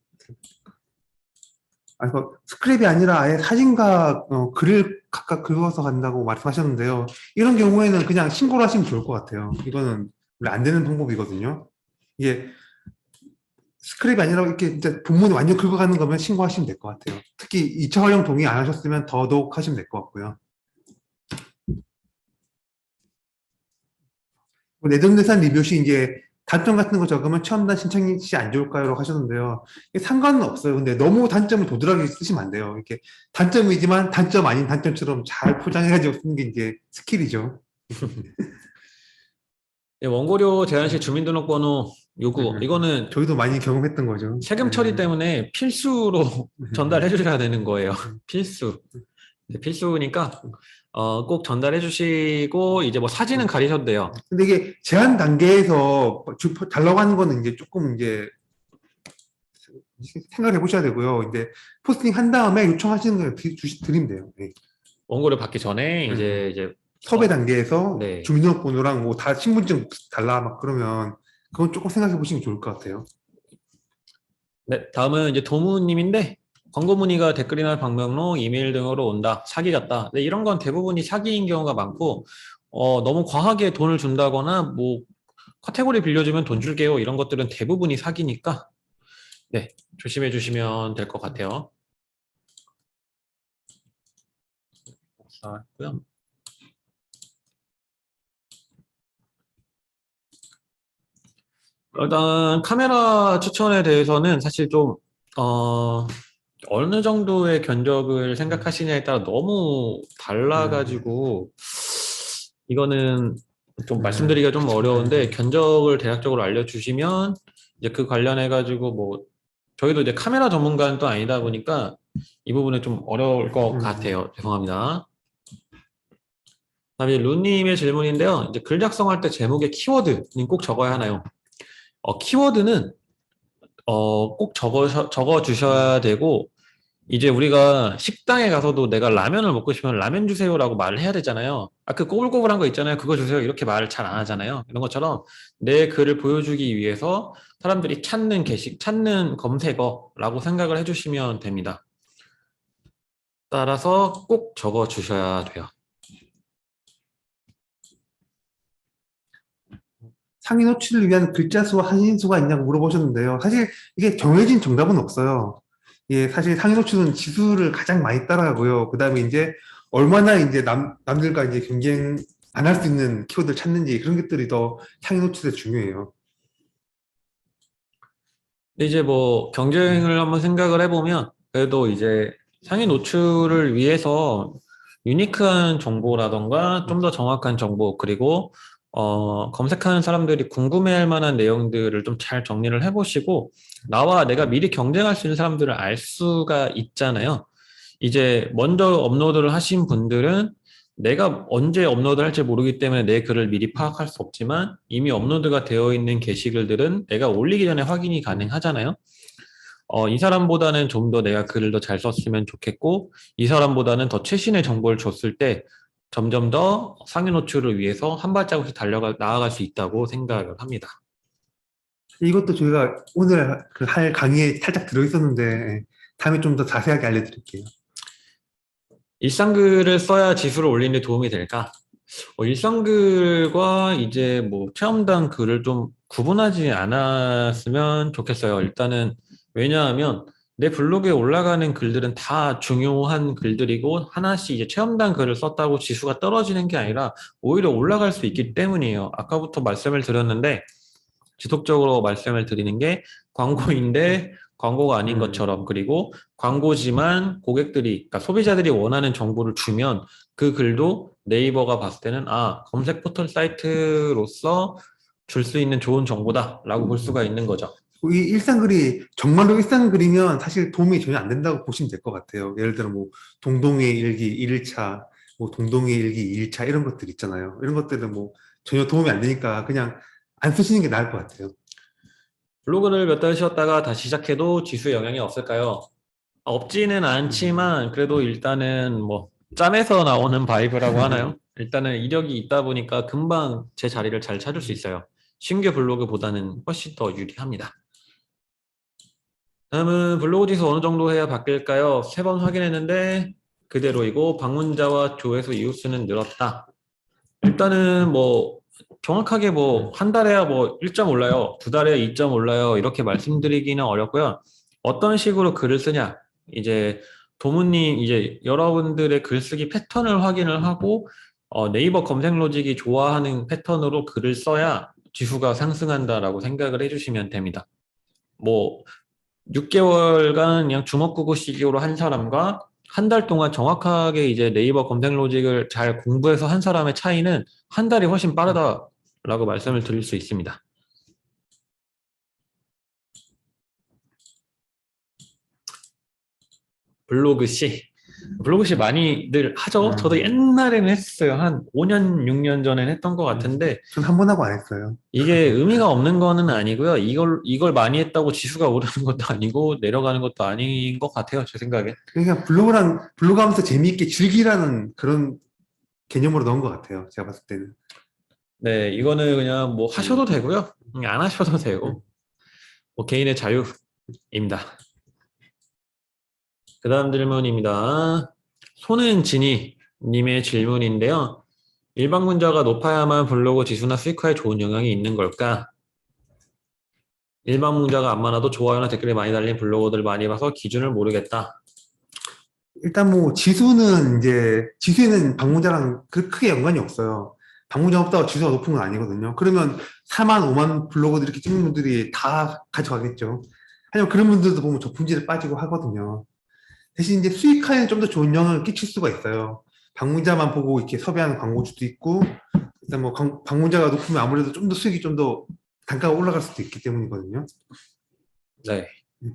이거 스크랩이 아니라 아예 사진과 글을 각각 긁어서 간다고 말씀하셨는데요. 이런 경우에는 그냥 신고를 하시면 좋을 것 같아요. 이거는 원래 안 되는 방법이거든요. 이게 스크랩이 아니라 이렇게 진짜 본문을 완전 긁어가는 거면 신고하시면 될 것 같아요. 특히 2차 활용 동의 안 하셨으면 더더욱 하시면 될 것 같고요. 내돈내산 리뷰 시 이제 단점 같은 거 적으면 체험단 신청이 안 좋을까요? 라고 하셨는데요. 이게 상관은 없어요. 근데 너무 단점을 도드라기 쓰시면 안 돼요. 이렇게 단점이지만 단점 아닌 단점처럼 잘 포장해가지고 쓰는 게 이제 스킬이죠. 네, 원고료 제한 시 주민등록번호 요구. 이거는 저희도 많이 경험했던 거죠. 세금 처리 때문에 필수로 전달해 주셔야 되는 거예요. 음. 필수. 네, 필수니까 꼭 전달해 주시고, 이제 뭐 사진은 가리셔도 돼요. 근데 이게 제한 단계에서 달라고 하는 거는 이제 조금 이제 생각해 보셔야 되고요. 이제 포스팅 한 다음에 요청하시는 거 드리면 돼요. 네. 원고료 받기 전에 이제 섭외 단계에서 네. 주민등록번호랑 뭐 다 신분증 달라 막 그러면 그건 조금 생각해 보시면 좋을 것 같아요. 네, 다음은 이제 도무님인데, 광고 문의가 댓글이나 방명록, 이메일 등으로 온다. 사기 같다. 네, 이런 건 대부분이 사기인 경우가 많고, 너무 과하게 돈을 준다거나, 뭐, 카테고리 빌려주면 돈 줄게요. 이런 것들은 대부분이 사기니까, 네, 조심해 주시면 될 것 같아요. 고요 일단 카메라 추천에 대해서는 사실 좀 어, 어느 정도의 견적을 생각하시냐에 따라 너무 네, 달라가지고 이거는 좀 말씀드리기가 좀 그쵸. 어려운데 견적을 대략적으로 알려주시면 이제 그 관련해가지고 뭐 저희도 이제 카메라 전문가는 또 아니다 보니까 이 부분은 좀 어려울 것 음, 같아요. 죄송합니다. 다음에 루님의 질문인데요. 이제 글 작성할 때 제목에 키워드는 꼭 적어야 하나요? 키워드는 꼭 적어 주셔야 되고 이제 우리가 식당에 가서도 내가 라면을 먹고 싶으면 라면 주세요라고 말을 해야 되잖아요. 그 꼬불꼬불한 거 있잖아요. 그거 주세요. 이렇게 말을 잘 안 하잖아요. 이런 것처럼 내 글을 보여주기 위해서 사람들이 찾는 게시, 찾는 검색어라고 생각을 해주시면 됩니다. 따라서 꼭 적어 주셔야 돼요. 상위 노출을 위한 글자 수와 한신 수가 있냐고 물어보셨는데요. 사실 이게 정해진 정답은 없어요. 예, 사실 상위 노출은 지수를 가장 많이 따라가고요. 그 다음에 이제 얼마나 이제 남들과 이제 경쟁 안 할 수 있는 키워드를 찾는지 그런 것들이 더 상위 노출에 중요해요. 근데 이제 뭐 경쟁을 한번 생각을 해보면 그래도 이제 상위 노출을 위해서 유니크한 정보라던가 좀 더 정확한 정보 그리고 검색하는 사람들이 궁금해할 만한 내용들을 좀 잘 정리를 해보시고 나와 내가 미리 경쟁할 수 있는 사람들을 알 수가 있잖아요. 이제 먼저 업로드를 하신 분들은 내가 언제 업로드 할지 모르기 때문에 내 글을 미리 파악할 수 없지만 이미 업로드가 되어 있는 게시글들은 내가 올리기 전에 확인이 가능하잖아요. 이 사람보다는 좀 더 내가 글을 더 잘 썼으면 좋겠고, 이 사람보다는 더 최신의 정보를 줬을 때 점점 더 상위 노출을 위해서 한 발자국씩 나아갈 수 있다고 생각을 합니다. 이것도 저희가 오늘 그 할 강의에 살짝 들어있었는데 다음에 좀 더 자세하게 알려드릴게요. 일상글을 써야 지수를 올리는 데 도움이 될까? 일상글과 이제 뭐 체험단 글을 좀 구분하지 않았으면 좋겠어요. 일단은 왜냐하면 내 블로그에 올라가는 글들은 다 중요한 글들이고 하나씩 이제 체험단 글을 썼다고 지수가 떨어지는 게 아니라 오히려 올라갈 수 있기 때문이에요. 아까부터 말씀을 드렸는데 지속적으로 말씀을 드리는 게 광고인데 광고가 아닌 것처럼 음, 그리고 광고지만 고객들이 그러니까 소비자들이 원하는 정보를 주면 그 글도 네이버가 봤을 때는 검색 포털 사이트로서 줄 수 있는 좋은 정보다라고 볼 수가 있는 거죠. 이 일상글이 정말로 일상글이면 사실 도움이 전혀 안 된다고 보시면 될 것 같아요. 예를 들어 뭐 동동의 일기 1차, 뭐 동동의 일기 2차 이런 것들 있잖아요. 이런 것들은 뭐 전혀 도움이 안 되니까 그냥 안 쓰시는 게 나을 것 같아요. 블로그를 몇 달 쉬었다가 다시 시작해도 지수에 영향이 없을까요? 없지는 음, 않지만 그래도 일단은 뭐 짬에서 나오는 바이브라고 하나요? 일단은 이력이 있다 보니까 금방 제 자리를 잘 찾을 수 있어요. 신규 블로그보다는 훨씬 더 유리합니다. 다음은 블로그 지수 어느 정도 해야 바뀔까요? 3번 확인했는데 그대로이고 방문자와 조회수 이웃수는 늘었다. 일단은 뭐 정확하게 뭐 한 달에야 뭐 1점 올라요. 2달에 2점 올라요. 이렇게 말씀드리기는 어렵고요. 어떤 식으로 글을 쓰냐. 이제 도무님 이제 여러분들의 글쓰기 패턴을 확인을 하고 네이버 검색 로직이 좋아하는 패턴으로 글을 써야 지수가 상승한다라고 생각을 해주시면 됩니다. 뭐 6개월간 그냥 주먹구구식으로 한 사람과 한 달 동안 정확하게 이제 네이버 검색 로직을 잘 공부해서 한 사람의 차이는 한 달이 훨씬 빠르다라고 말씀을 드릴 수 있습니다. 블로그시. 블로그시 많이들 하죠. 저도 음, 옛날에는 했어요. 한 5년, 6년 전에는 했던 것 같은데 전 한 번 하고 안 했어요. 이게 의미가 없는 거는 아니고요. 이걸 많이 했다고 지수가 오르는 것도 아니고 내려가는 것도 아닌 것 같아요. 제 생각에. 그러니까 블로그 하면서 재미있게 즐기라는 그런 개념으로 넣은 것 같아요. 제가 봤을 때는. 네, 이거는 그냥 뭐 하셔도 음, 되고요. 안 하셔도 음. 되고, 뭐 개인의 자유입니다. 그 다음 질문입니다. 손은진이 님의 질문인데요. 일반 문자가 높아야만 블로그 지수나 수익화에 좋은 영향이 있는 걸까? 일반 문자가 안 많아도 좋아요나 댓글이 많이 달린 블로거들 많이 봐서 기준을 모르겠다. 일단 뭐 지수는 이제 지수에는 방문자랑 그 크게 연관이 없어요. 방문자 없다고 지수가 높은 건 아니거든요. 그러면 4만, 5만 블로거들 이렇게 찍는 분들이 다 가져가겠죠. 하지만 그런 분들도 보면 저 품질에 빠지고 하거든요. 대신 이제 수익화에는 좀 더 좋은 영향을 끼칠 수가 있어요. 방문자만 보고 이렇게 섭외하는 광고주도 있고, 일단 뭐 방문자가 높으면 아무래도 좀 더 수익이 좀 더 단가가 올라갈 수도 있기 때문이거든요. 네. 음.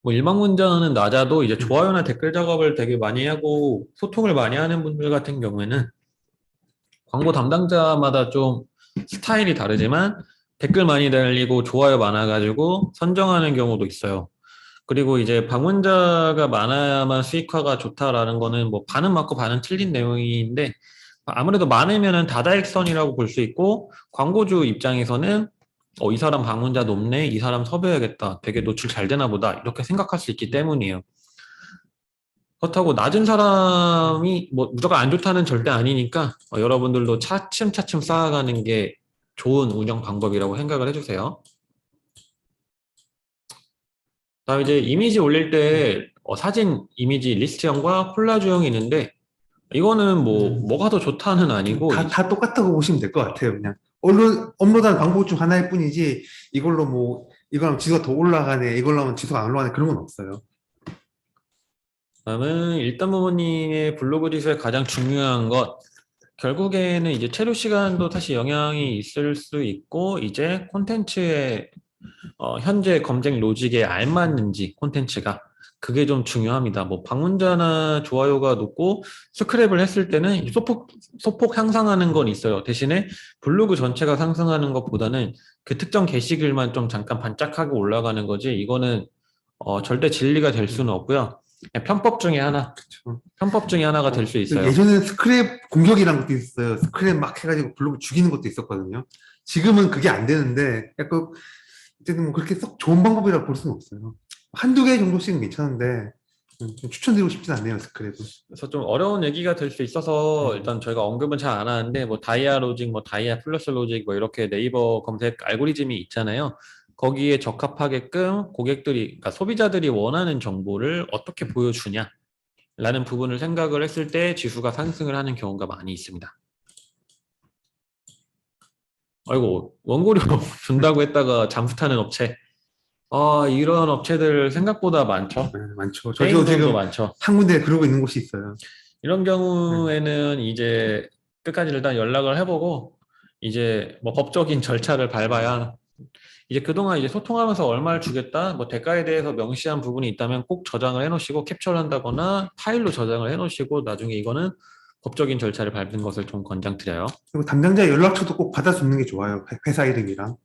뭐 일방문자는 낮아도 이제 음. 좋아요나 댓글 작업을 되게 많이 하고 소통을 많이 하는 분들 같은 경우에는 광고 담당자마다 좀 스타일이 다르지만 댓글 많이 달리고 좋아요 많아가지고 선정하는 경우도 있어요. 그리고 이제 방문자가 많아야만 수익화가 좋다라는 거는 뭐 반은 맞고 반은 틀린 내용인데 아무래도 많으면은 다다익선이라고 볼 수 있고 광고주 입장에서는 이 사람 방문자 높네, 이 사람 섭외해야겠다, 되게 노출 잘 되나 보다 이렇게 생각할 수 있기 때문이에요. 그렇다고 낮은 사람이 뭐 무조건 안 좋다는 절대 아니니까 여러분들도 차츰차츰 쌓아가는 게 좋은 운영 방법이라고 생각을 해주세요. 다음 이제 이미지 올릴 때 사진 이미지 리스트형과 콜라주형이 있는데 이거는 뭐가 더 좋다는 아니고 다 똑같다고 보시면 될 것 같아요. 그냥 업로드한 광고 중 하나일 뿐이지 이걸로 뭐 이거랑 지수가 더 올라가네, 이걸로 하면 지수가 안 올라가네 그런 건 없어요. 다음은 일단 부모님의 블로그 지수의 가장 중요한 것 결국에는 이제 체류 시간도 사실 영향이 있을 수 있고 이제 콘텐츠의 현재 검색 로직에 알맞는지 콘텐츠가 그게 좀 중요합니다. 뭐 방문자나 좋아요가 높고 스크랩을 했을 때는 소폭 향상하는 건 있어요. 대신에 블로그 전체가 상승하는 것보다는 그 특정 게시글만 좀 잠깐 반짝하게 올라가는 거지 이거는 절대 진리가 될 수는 없고요. 그냥 편법 중에 하나, 그렇죠. 편법 중에 하나가 될 수 있어요. 예전에는 스크랩 공격이라는 것도 있었어요. 스크랩 막 해가지고 블로그 죽이는 것도 있었거든요. 지금은 그게 안 되는데 약간 어쨌든 뭐 그렇게 썩 좋은 방법이라고 볼 수는 없어요. 한두 개 정도씩은 괜찮은데 좀 추천드리고 싶진 않네요, 스크랩은. 그래서 좀 어려운 얘기가 될 수 있어서 음. 일단 저희가 언급은 잘 안 하는데 뭐 다이아 로직, 뭐 다이아 플러스 로직 뭐 이렇게 네이버 검색 알고리즘이 있잖아요. 거기에 적합하게끔 고객들이, 그러니까 소비자들이 원하는 정보를 어떻게 보여주냐라는 부분을 생각을 했을 때 지수가 상승을 하는 경우가 많이 있습니다. 아이고 원고료 준다고 했다가 잠수 타는 업체. 이런 업체들 생각보다 많죠. 네, 많죠. 저도 페이크 돈도 지금 많죠. 한 군데 그러고 있는 곳이 있어요. 이런 네. 경우에는 이제 끝까지 일단 연락을 해보고 이제 뭐 법적인 절차를 밟아야 이제 그동안 이제 소통하면서 얼마를 주겠다 뭐 대가에 대해서 명시한 부분이 있다면 꼭 저장을 해놓으시고 캡처를 한다거나 파일로 저장을 해놓으시고 나중에 이거는 법적인 절차를 밟는 것을 좀 권장드려요. 그리고 담당자 연락처도 꼭 받아주는 게 좋아요. 회사 이름이랑.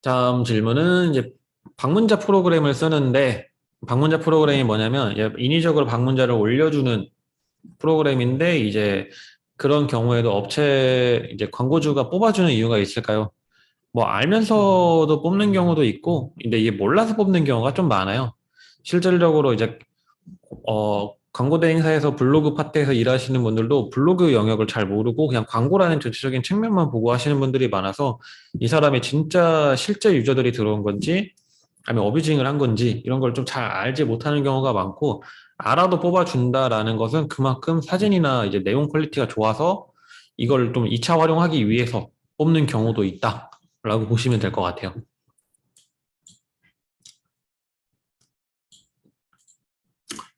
다음 질문은 이제 방문자 프로그램을 쓰는데 방문자 프로그램이 뭐냐면 인위적으로 방문자를 올려주는 프로그램인데 이제 그런 경우에도 업체 이제 광고주가 뽑아주는 이유가 있을까요? 뭐 알면서도 뽑는 경우도 있고, 근데 이게 몰라서 뽑는 경우가 좀 많아요. 실질적으로 이제 광고 대행사에서 블로그 파트에서 일하시는 분들도 블로그 영역을 잘 모르고 그냥 광고라는 전체적인 측면만 보고 하시는 분들이 많아서 이 사람이 진짜 실제 유저들이 들어온 건지 아니면 어뷰징을 한 건지 이런 걸 좀 잘 알지 못하는 경우가 많고 알아도 뽑아준다라는 것은 그만큼 사진이나 이제 내용 퀄리티가 좋아서 이걸 좀 2차 활용하기 위해서 뽑는 경우도 있다라고 보시면 될 것 같아요.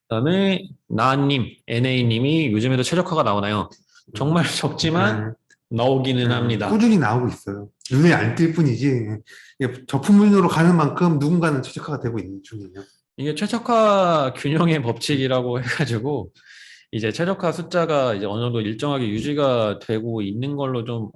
그다음에 나님, NA님이 요즘에도 최적화가 나오나요? 정말 적지만 나오기는 합니다. 꾸준히 나오고 있어요. 눈에 안 띌 뿐이지 이게 저품문으로 가는 만큼 누군가는 최적화가 되고 있는 중이에요. 이게 최적화 균형의 법칙이라고 해가지고 이제 최적화 숫자가 이제 어느 정도 일정하게 유지가 되고 있는 걸로 좀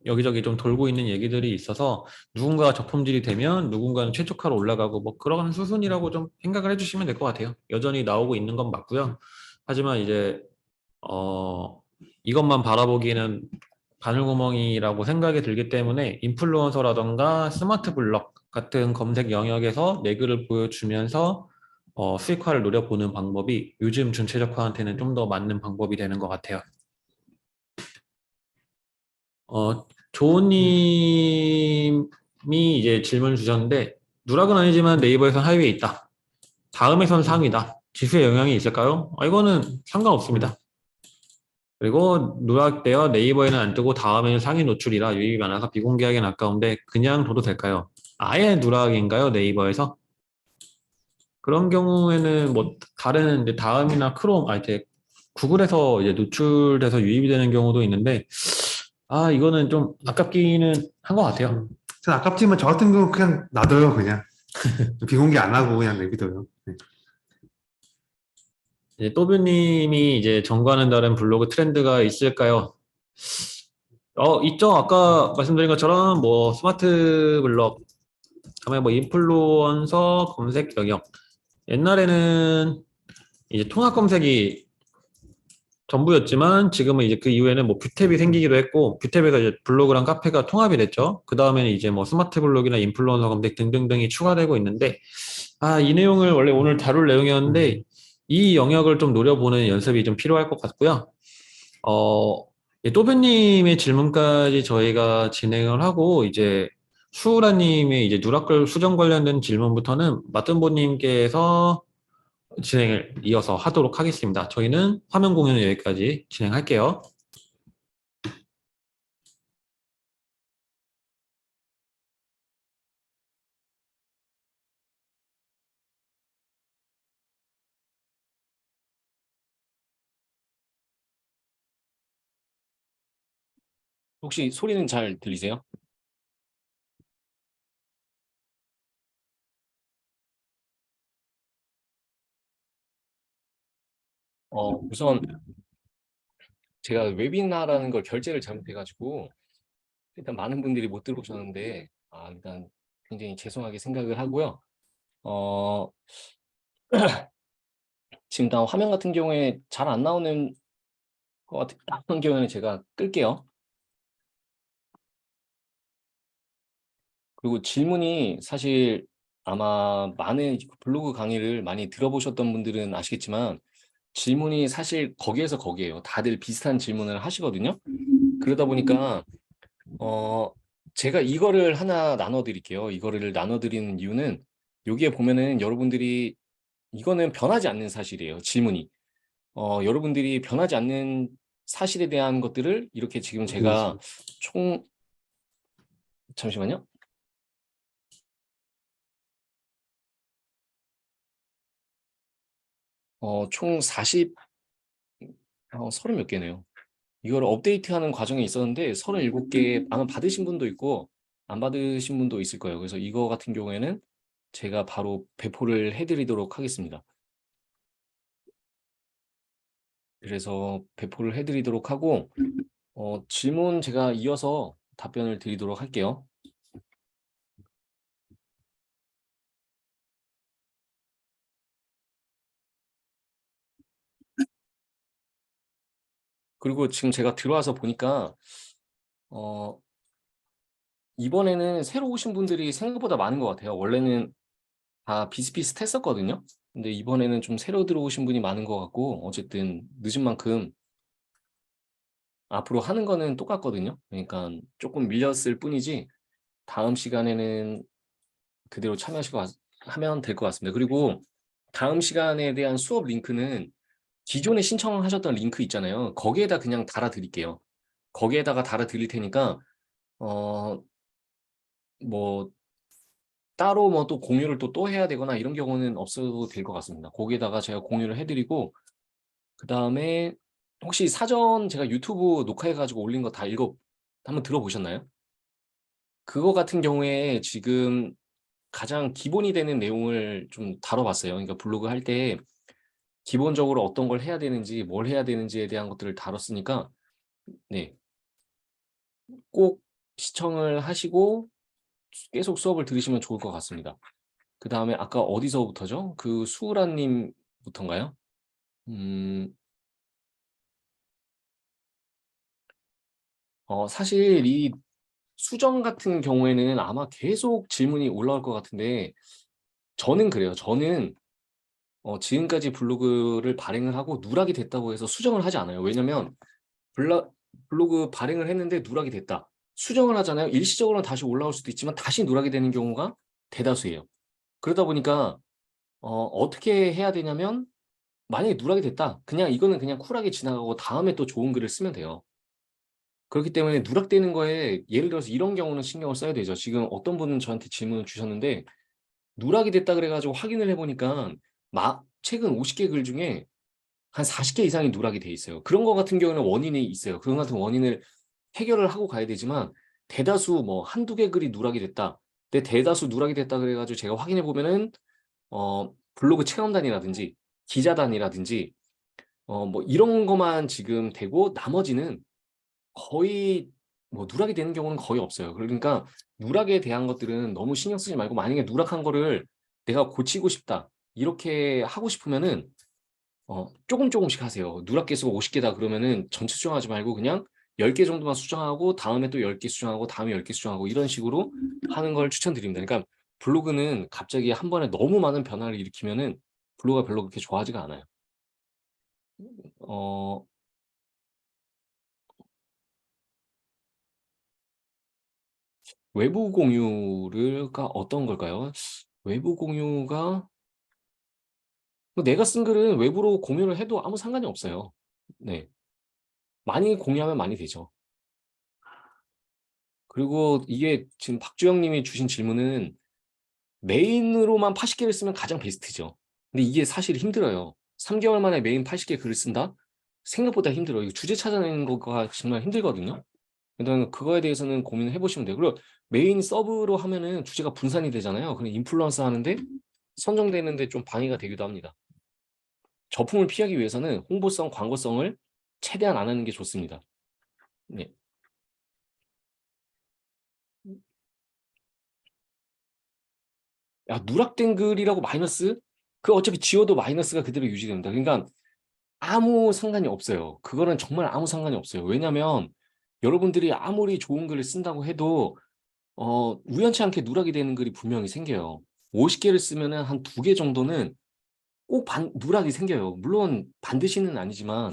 여기저기 좀 돌고 있는 얘기들이 있어서 누군가가 저품질이 되면 누군가는 최적화로 올라가고 뭐 그런 수순이라고 좀 생각을 해주시면 될 것 같아요. 여전히 나오고 있는 건 맞고요. 하지만 이제 어 이것만 바라보기에는 바늘구멍이라고 생각이 들기 때문에 인플루언서라던가 스마트 블럭 같은 검색 영역에서 내 글을 보여주면서 수익화를 노려보는 방법이 요즘 준최적화한테는 좀 더 맞는 방법이 되는 것 같아요. 조은님이 이제 질문을 주셨는데 누락은 아니지만 네이버에선 하위에 있다. 다음에선 상위다. 지수에 영향이 있을까요? 이거는 상관없습니다. 그리고 누락되어 네이버에는 안 뜨고 다음에는 상위 노출이라 유입이 많아서 비공개하기는 아까운데 그냥 둬도 될까요? 아예 누락인가요? 네이버에서? 그런 경우에는 뭐 다른 이제 다음이나 크롬, 이제 구글에서 이제 노출돼서 유입이 되는 경우도 있는데 이거는 좀 아깝기는 한 것 같아요. 전 아깝지만 저 같은 경우는 그냥 놔둬요, 그냥. 비공개 안 하고 그냥 내비둬요. 네. 이제 또뷰님이 이제 정과는 다른 블로그 트렌드가 있을까요? 있죠. 아까 말씀드린 것처럼 뭐 스마트 블럭, 다음에 뭐 인플루언서 검색 영역. 옛날에는 이제 통합 검색이 전부였지만 지금은 이제 그 이후에는 뭐 뷰탭이 생기기도 했고 뷰탭에서 이제 블로그랑 카페가 통합이 됐죠. 그 다음에는 이제 뭐 스마트 블록이나 인플루언서 검색 등등등이 추가되고 있는데 이 내용을 원래 오늘 다룰 내용이었는데 이 영역을 좀 노려보는 연습이 좀 필요할 것 같고요. 또배님의 질문까지 저희가 진행을 하고 이제 수우라님의 이제 누락글 수정 관련된 질문부터는 마뜬보님께서 진행을 이어서 하도록 하겠습니다. 저희는 화면 공유는 여기까지 진행할게요. 혹시 소리는 잘 들리세요? 우선 제가 웨비나라는 걸 결제를 잘못해가지고 일단 많은 분들이 못 들어오셨는데 일단 굉장히 죄송하게 생각을 하고요. 어, 지금 다 화면 같은 경우에 잘 안 나오는 것 같은 경우에는 제가 끌게요. 그리고 질문이 사실 아마 많은 블로그 강의를 많이 들어보셨던 분들은 아시겠지만 질문이 사실 거기에서 거기에요. 다들 비슷한 질문을 하시거든요. 그러다 보니까 제가 이거를 하나 나눠드릴게요. 이거를 나눠드리는 이유는 여기에 보면은 여러분들이 이거는 변하지 않는 사실이에요. 질문이. 여러분들이 변하지 않는 사실에 대한 것들을 이렇게 지금 제가 총 잠시만요. 총 30, 30 몇 개네요. 이걸 업데이트하는 과정에 있었는데 37개 아마 받으신 분도 있고 안 받으신 분도 있을 거예요. 그래서 이거 같은 경우에는 제가 바로 배포를 해드리도록 하겠습니다. 그래서 배포를 해드리도록 하고 질문 제가 이어서 답변을 드리도록 할게요. 그리고 지금 제가 들어와서 보니까 이번에는 새로 오신 분들이 생각보다 많은 것 같아요. 원래는 다 비슷비슷했었거든요. 근데 이번에는 좀 새로 들어오신 분이 많은 것 같고 어쨌든 늦은 만큼 앞으로 하는 거는 똑같거든요. 그러니까 조금 밀렸을 뿐이지 다음 시간에는 그대로 참여하시고 하면 될 것 같습니다. 그리고 다음 시간에 대한 수업 링크는 기존에 신청하셨던 링크 있잖아요. 거기에다 그냥 달아드릴게요. 거기에다가 달아드릴 테니까 뭐 따로 뭐 또 공유를 또 해야 되거나 이런 경우는 없어도 될 것 같습니다. 거기에다가 제가 공유를 해드리고 그 다음에 혹시 사전 제가 유튜브 녹화해가지고 올린 거 다 한번 들어보셨나요? 그거 같은 경우에 지금 가장 기본이 되는 내용을 좀 다뤄봤어요. 그러니까 블로그 할 때 기본적으로 어떤 걸 해야 되는지, 뭘 해야 되는지에 대한 것들을 다뤘으니까 네, 꼭 시청을 하시고 계속 수업을 들으시면 좋을 것 같습니다. 그 다음에 아까 어디서부터죠? 그 수우라님부터인가요? 사실 이 수정 같은 경우에는 아마 계속 질문이 올라올 것 같은데 저는 그래요. 저는 지금까지 블로그를 발행을 하고 누락이 됐다고 해서 수정을 하지 않아요. 왜냐면 블로그 발행을 했는데 누락이 됐다. 수정을 하잖아요. 일시적으로는 다시 올라올 수도 있지만 다시 누락이 되는 경우가 대다수예요. 그러다 보니까 어떻게 해야 되냐면 만약에 누락이 됐다. 그냥 이거는 그냥 쿨하게 지나가고 다음에 또 좋은 글을 쓰면 돼요. 그렇기 때문에 누락되는 거에 예를 들어서 이런 경우는 신경을 써야 되죠. 지금 어떤 분은 저한테 질문을 주셨는데 누락이 됐다 그래가지고 확인을 해보니까 최근 50개 글 중에 한 40개 이상이 누락이 돼 있어요. 그런 거 같은 경우는 원인이 있어요. 그런 같은 원인을 해결을 하고 가야 되지만 대다수 뭐 한두 개 글이 누락이 됐다. 근데 대다수 누락이 됐다 그래가지고 제가 확인해 보면은 블로그 체험단이라든지 기자단이라든지 뭐 이런 거만 지금 되고 나머지는 거의 뭐 누락이 되는 경우는 거의 없어요. 그러니까 누락에 대한 것들은 너무 신경 쓰지 말고 만약에 누락한 거를 내가 고치고 싶다. 이렇게 하고 싶으면은 조금 조금씩 하세요. 누락 개수가 50개다 그러면은 전체 수정하지 말고 그냥 10개 정도만 수정하고 다음에 또 10개 수정하고 다음에 10개 수정하고 이런 식으로 하는 걸 추천드립니다. 그러니까 블로그는 갑자기 한 번에 너무 많은 변화를 일으키면은 블로그가 별로 그렇게 좋아하지가 않아요. 어, 외부 공유가 어떤 걸까요? 외부 공유가 뭐 내가 쓴 글은 외부로 공유를 해도 아무 상관이 없어요. 네. 많이 공유하면 많이 되죠. 그리고 이게 지금 박주영 님이 주신 질문은 메인으로만 80개를 쓰면 가장 베스트죠. 근데 이게 사실 힘들어요. 3개월 만에 메인 80개 글을 쓴다? 생각보다 힘들어요. 이거 주제 찾아내는 거가 정말 힘들거든요. 일단 그거에 대해서는 고민을 해보시면 돼요. 그리고 메인 서브로 하면은 주제가 분산이 되잖아요. 그럼 인플루언서 하는데 선정되는데 좀 방해가 되기도 합니다. 저품을 피하기 위해서는 홍보성, 광고성을 최대한 안 하는 게 좋습니다. 네. 야, 누락된 글이라고 마이너스? 그 어차피 지워도 마이너스가 그대로 유지됩니다. 그러니까 아무 상관이 없어요. 그거는 정말 아무 상관이 없어요. 왜냐면 여러분들이 아무리 좋은 글을 쓴다고 해도 우연치 않게 누락이 되는 글이 분명히 생겨요. 50개를 쓰면은 한 2개 정도는 꼭 누락이 생겨요. 물론 반드시는 아니지만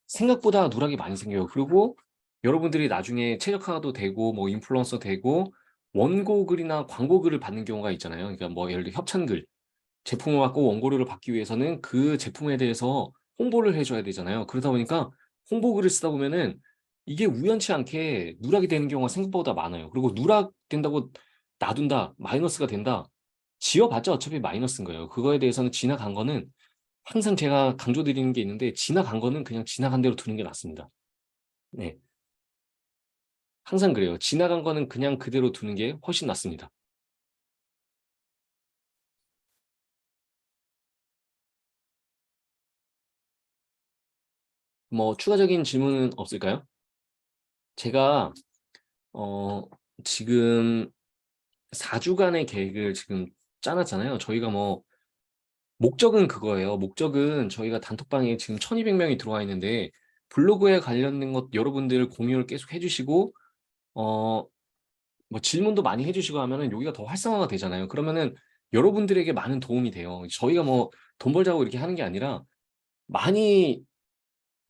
생각보다 누락이 많이 생겨요. 그리고 여러분들이 나중에 최적화도 되고 뭐 인플루언서 되고 원고 글이나 광고 글을 받는 경우가 있잖아요. 그러니까 뭐 예를 들어 협찬글 제품을 받고 원고료를 받기 위해서는 그 제품에 대해서 홍보를 해줘야 되잖아요. 그러다 보니까 홍보 글을 쓰다 보면은 이게 우연치 않게 누락이 되는 경우가 생각보다 많아요. 그리고 누락된다고 놔둔다, 마이너스가 된다. 지워봤자 어차피 마이너스인 거예요. 그거에 대해서는 지나간 거는 항상 제가 강조드리는 게 있는데 지나간 거는 그냥 지나간 대로 두는 게 낫습니다. 네. 항상 그래요. 지나간 거는 그냥 그대로 두는 게 훨씬 낫습니다. 뭐 추가적인 질문은 없을까요? 제가 어, 지금 4주간의 계획을 지금 짜놨잖아요. 저희가 뭐 목적은 그거예요. 목적은 저희가 단톡방에 지금 1200명이 들어와 있는데 블로그에 관련된 것 여러분들 공유를 계속 해주시고 어, 뭐 질문도 많이 해주시고 하면은 여기가 더 활성화가 되잖아요. 그러면은 여러분들에게 많은 도움이 돼요. 저희가 뭐 돈 벌자고 이렇게 하는 게 아니라 많이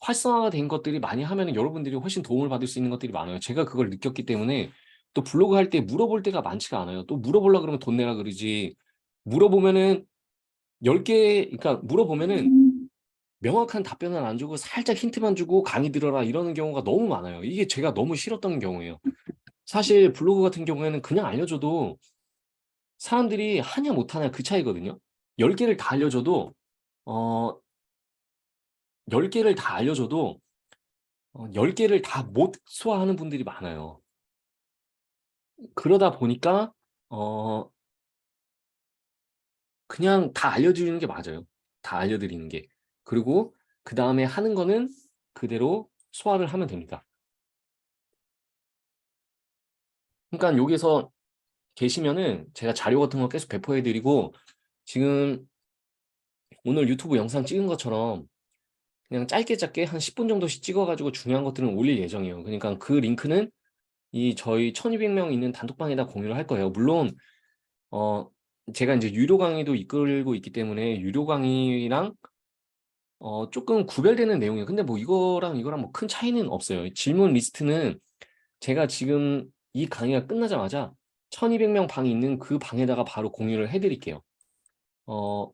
활성화가 된 것들이 많이 하면은 여러분들이 훨씬 도움을 받을 수 있는 것들이 많아요. 제가 그걸 느꼈기 때문에 또 블로그 할 때 물어볼 때가 많지가 않아요. 또 물어보려고 그러면 돈 내라 그러지. 물어보면은 10개, 그러니까 물어보면은 명확한 답변을 안 주고 살짝 힌트만 주고 강의 들어라 이러는 경우가 너무 많아요. 이게 제가 너무 싫었던 경우예요. 사실 블로그 같은 경우에는 그냥 알려줘도 사람들이 하냐 못하냐 그 차이거든요. 10개를 다 알려줘도 어 10개를 다 알려줘도 10개를 다 못 소화하는 분들이 많아요. 그러다 보니까 어 그냥 다 알려드리는 게 맞아요. 다 알려드리는 게. 그리고 그 다음에 하는 거는 그대로 소화를 하면 됩니다. 그러니까 여기서 계시면은 제가 자료 같은 거 계속 배포해드리고 지금 오늘 유튜브 영상 찍은 것처럼 그냥 짧게 짧게 한 10분 정도씩 찍어가지고 중요한 것들은 올릴 예정이에요. 그러니까 그 링크는 이 저희 1200명 있는 단톡방에다 공유를 할 거예요. 물론 어 제가 이제 유료 강의도 이끌고 있기 때문에 유료 강의랑 조금 구별되는 내용이에요. 근데 뭐 이거랑 뭐 큰 차이는 없어요. 질문 리스트는 제가 지금 이 강의가 끝나자마자 1200명 방이 있는 그 방에다가 바로 공유를 해드릴게요. 어,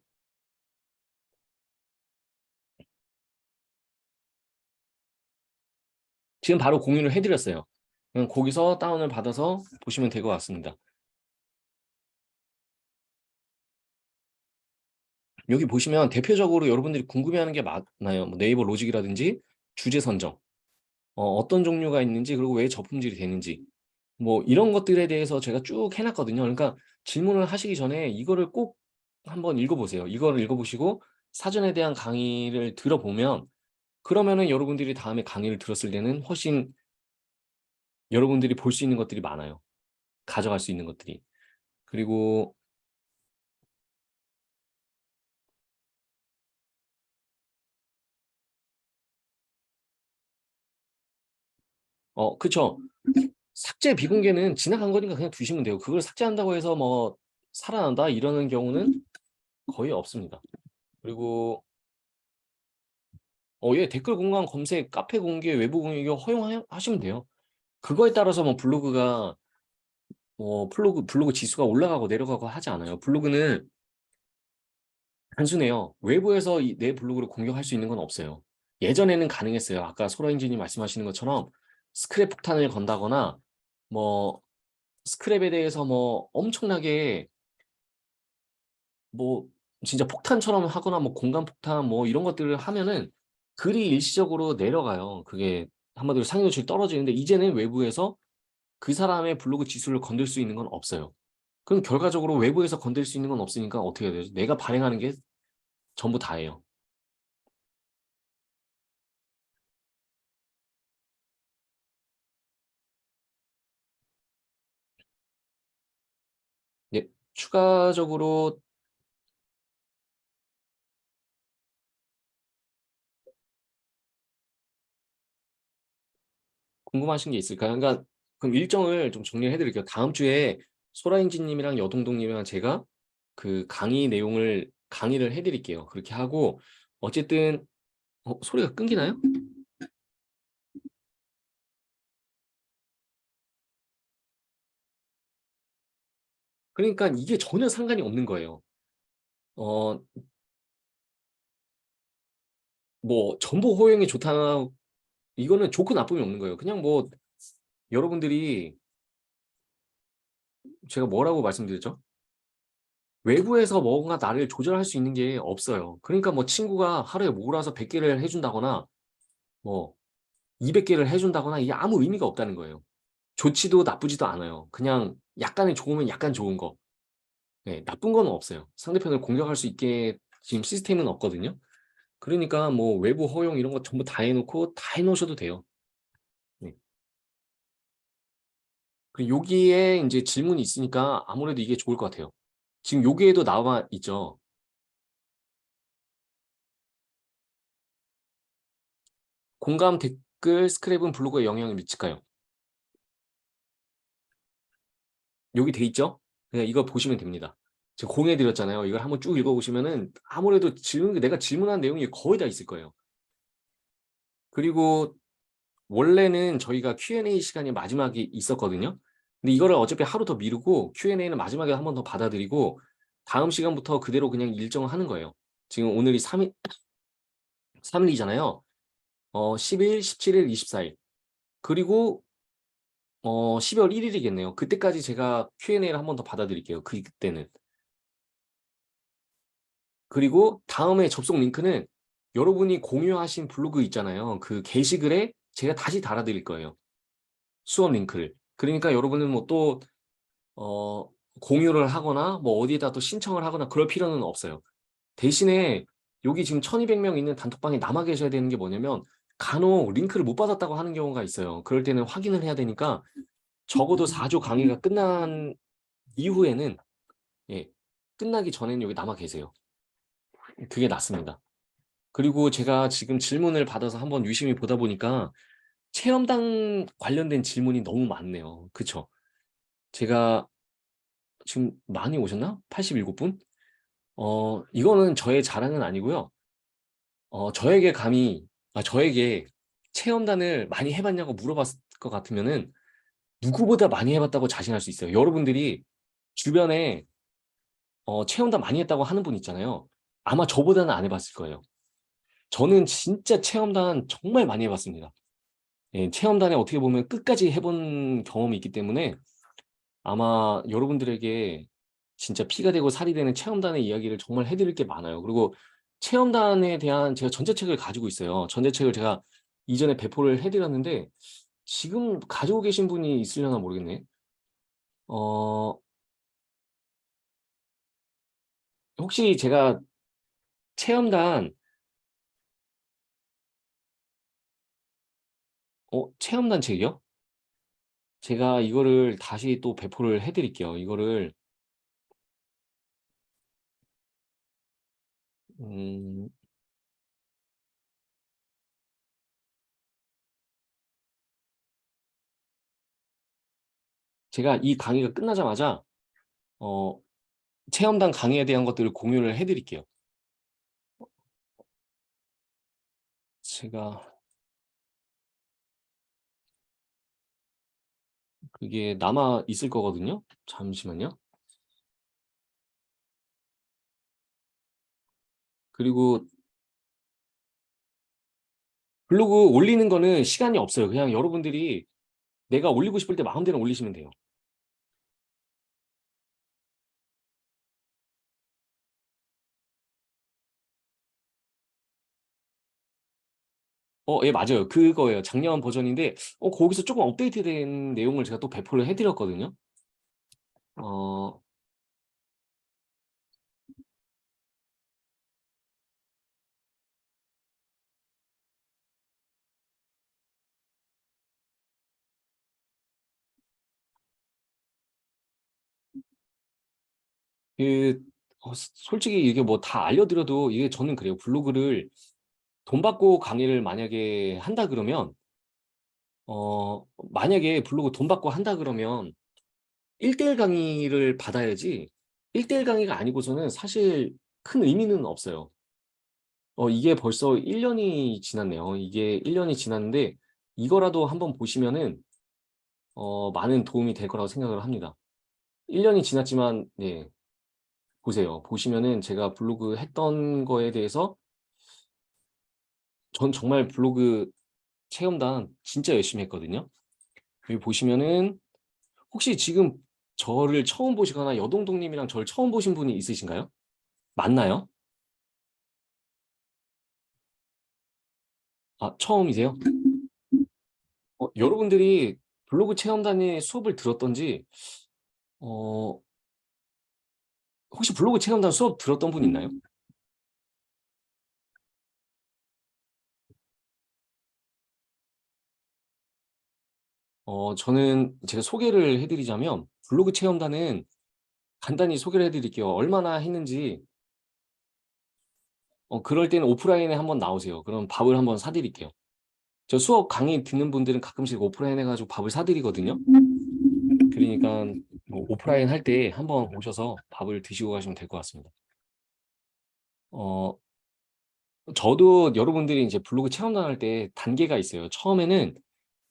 지금 바로 공유를 해드렸어요. 그냥 거기서 다운을 받아서 보시면 될 것 같습니다. 여기 보시면 대표적으로 여러분들이 궁금해하는 게 많아요. 뭐 네이버 로직이라든지 주제 선정, 어떤 종류가 있는지, 그리고 왜 저품질이 되는지, 뭐 이런 것들에 대해서 제가 쭉 해놨거든요. 그러니까 질문을 하시기 전에 이거를 꼭 한번 읽어보세요. 이거를 읽어보시고 사전에 대한 강의를 들어보면, 그러면은 여러분들이 다음에 강의를 들었을 때는 훨씬 여러분들이 볼 수 있는 것들이 많아요. 가져갈 수 있는 것들이. 그리고 그쵸. 삭제 비공개는 지나간 거니까 그냥 두시면 돼요. 그걸 삭제한다고 해서 뭐 살아난다 이러는 경우는 거의 없습니다. 그리고 예, 댓글 공간 검색, 카페 공개, 외부 공개 이거 허용하시면 돼요. 그거에 따라서 뭐 블로그가 블로그 지수가 올라가고 내려가고 하지 않아요. 블로그는 단순해요. 외부에서 내 블로그를 공격할 수 있는 건 없어요. 예전에는 가능했어요. 아까 소라인지님 말씀하시는 것처럼 스크랩 폭탄을 건다거나 뭐 스크랩에 대해서 뭐 엄청나게 뭐 진짜 폭탄처럼 하거나 뭐 공간 폭탄 뭐 이런 것들을 하면은 글이 일시적으로 내려가요. 그게 한마디로 상위 노출이 떨어지는데, 이제는 외부에서 그 사람의 블로그 지수를 건들 수 있는 건 없어요. 그럼 결과적으로 외부에서 건들 수 있는 건 없으니까 어떻게 해야 되죠? 내가 발행하는 게 전부 다예요. 예, 추가적으로 궁금하신 게 있을까요? 그러니까 그럼 일정을 좀 정리해 드릴게요. 다음 주에 소라인지님이랑 여동동님이랑 제가 그 강의를 해 드릴게요. 그렇게 하고 어쨌든 소리가 끊기나요? 그러니까 이게 전혀 상관이 없는 거예요. 어, 뭐 정보 호행이 좋다, 이거는 좋고 나쁨이 없는 거예요. 그냥 뭐 여러분들이, 제가 뭐라고 말씀드렸죠? 외부에서 뭔가 나를 조절할 수 있는 게 없어요. 그러니까 뭐 친구가 하루에 몰아서 100개를 해준다거나 뭐 200개를 해준다거나 이게 아무 의미가 없다는 거예요. 좋지도 나쁘지도 않아요. 그냥 약간의 좋으면 약간 좋은 거. 네, 나쁜 건 없어요. 상대편을 공격할 수 있게 지금 시스템은 없거든요. 그러니까 뭐 외부 허용 이런 거 전부 다 해놓고 다 해놓으셔도 돼요. 네. 그 여기에 이제 질문이 있으니까 아무래도 이게 좋을 것 같아요. 지금 여기에도 나와 있죠. 공감, 댓글, 스크랩은 블로그에 영향을 미칠까요? 여기 돼 있죠? 그냥 이거 보시면 됩니다. 제가 공유해 드렸잖아요. 이걸 한번 쭉 읽어보시면은 아무래도 내가 질문한 내용이 거의 다 있을 거예요. 그리고 원래는 저희가 Q&A 시간이 마지막에 있었거든요. 근데 이거를 어차피 하루 더 미루고 Q&A는 마지막에 한 번 더 받아드리고 다음 시간부터 그대로 그냥 일정을 하는 거예요. 지금 오늘이 3일이잖아요. 10일, 17일, 24일. 그리고 12월 1일이겠네요. 그때까지 제가 Q&A를 한 번 더 받아드릴게요. 그때는. 그리고 다음에 접속 링크는 여러분이 공유하신 블로그 있잖아요. 그 게시글에 제가 다시 달아드릴 거예요. 수업 링크를. 그러니까 여러분은 뭐 또 공유를 하거나 뭐 어디에다 또 신청을 하거나 그럴 필요는 없어요. 대신에 여기 지금 1200명 있는 단톡방에 남아 계셔야 되는 게 뭐냐면 간혹 링크를 못 받았다고 하는 경우가 있어요. 그럴 때는 확인을 해야 되니까 적어도 4조 강의가 끝난 이후에는, 예, 끝나기 전에는 여기 남아 계세요. 그게 낫습니다. 그리고 제가 지금 질문을 받아서 한번 유심히 보다 보니까 체험당 관련된 질문이 너무 많네요. 그쵸? 제가 지금 많이 오셨나? 87분? 이거는 저의 자랑은 아니고요. 저에게 체험단을 많이 해봤냐고 물어봤을 것 같으면은 누구보다 많이 해봤다고 자신할 수 있어요. 여러분들이 주변에 체험단 많이 했다고 하는 분 있잖아요. 아마 저보다는 안 해봤을 거예요. 저는 진짜 체험단 정말 많이 해봤습니다. 예, 체험단에 어떻게 보면 끝까지 해본 경험이 있기 때문에 아마 여러분들에게 진짜 피가 되고 살이 되는 체험단의 이야기를 정말 해드릴 게 많아요. 그리고 체험단에 대한 제가 전자책을 가지고 있어요. 전자책을 제가 이전에 배포를 해드렸는데 지금 가지고 계신 분이 있으려나 모르겠네. 어, 혹시 제가 체험단, 체험단 책이요? 제가 이거를 다시 또 배포를 해드릴게요. 이거를, 음, 제가 이 강의가 끝나자마자, 어, 체험단 강의에 대한 것들을 공유를 해드릴게요. 제가, 그게 남아 있을 거거든요. 잠시만요. 그리고 블로그 올리는 거는 시간이 없어요. 그냥 여러분들이 내가 올리고 싶을 때 마음대로 올리시면 돼요. 예, 맞아요. 그거예요. 작년 버전인데, 거기서 조금 업데이트된 내용을 제가 또 배포를 해드렸거든요. 어, 그, 솔직히 이게 뭐 다 알려드려도 이게 저는 그래요. 블로그를 돈 받고 강의를 만약에 한다 그러면, 만약에 블로그 돈 받고 한다 그러면 1대1 강의를 받아야지 1대1 강의가 아니고서는 사실 큰 의미는 없어요. 이게 벌써 1년이 지났네요. 이게 1년이 지났는데 이거라도 한번 보시면은 많은 도움이 될 거라고 생각을 합니다. 1년이 지났지만 네, 보세요. 보시면은 제가 블로그 했던 거에 대해서 전 정말 블로그 체험단 진짜 열심히 했거든요. 여기 보시면은 혹시 지금 저를 처음 보시거나 여동동님이랑 저를 처음 보신 분이 있으신가요? 맞나요? 아, 처음이세요? 여러분들이 블로그 체험단의 수업을 들었던지, 어, 혹시 블로그 체험단 수업 들었던 분 있나요? 저는 제가 소개를 해드리자면, 블로그 체험단은 간단히 소개를 해드릴게요. 얼마나 했는지, 그럴 때는 오프라인에 한번 나오세요. 그럼 밥을 한번 사드릴게요. 저 수업 강의 듣는 분들은 가끔씩 오프라인 해가지고 밥을 사드리거든요. 그러니까 뭐 오프라인 할 때 한번 오셔서 밥을 드시고 가시면 될 것 같습니다. 어, 저도 여러분들이 이제 블로그 체험단 할 때 단계가 있어요. 처음에는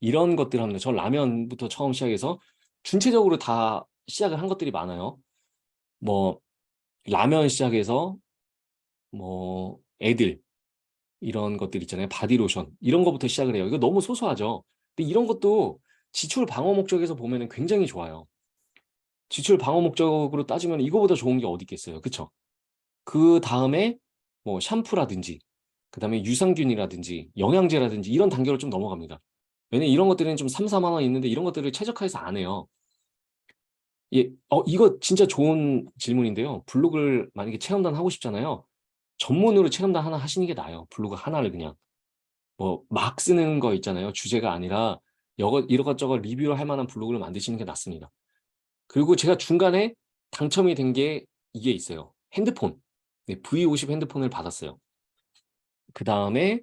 이런 것들 합니다. 저 라면부터 처음 시작해서 전체적으로 다 시작을 한 것들이 많아요. 뭐 라면 시작해서 뭐 애들 이런 것들 있잖아요. 바디로션 이런 것부터 시작을 해요. 이거 너무 소소하죠. 근데 이런 것도 지출 방어 목적에서 보면은 굉장히 좋아요. 지출 방어 목적으로 따지면 이거보다 좋은 게 어디 있겠어요. 그쵸? 그 다음에 뭐 샴푸라든지 그 다음에 유산균이라든지 영양제라든지 이런 단계로 좀 넘어갑니다. 왜냐면 이런 것들은 좀 3, 4만 원 있는데 이런 것들을 최적화해서 안 해요. 예, 이거 진짜 좋은 질문인데요. 블로그를 만약에 체험단 하고 싶잖아요. 전문으로 체험단 하나 하시는 게 나아요. 블로그 하나를 그냥. 뭐 막 쓰는 거 있잖아요. 주제가 아니라 이것저것 리뷰를 할 만한 블로그를 만드시는 게 낫습니다. 그리고 제가 중간에 당첨이 된 게 이게 있어요. 핸드폰. 네, V50 핸드폰을 받았어요. 그 다음에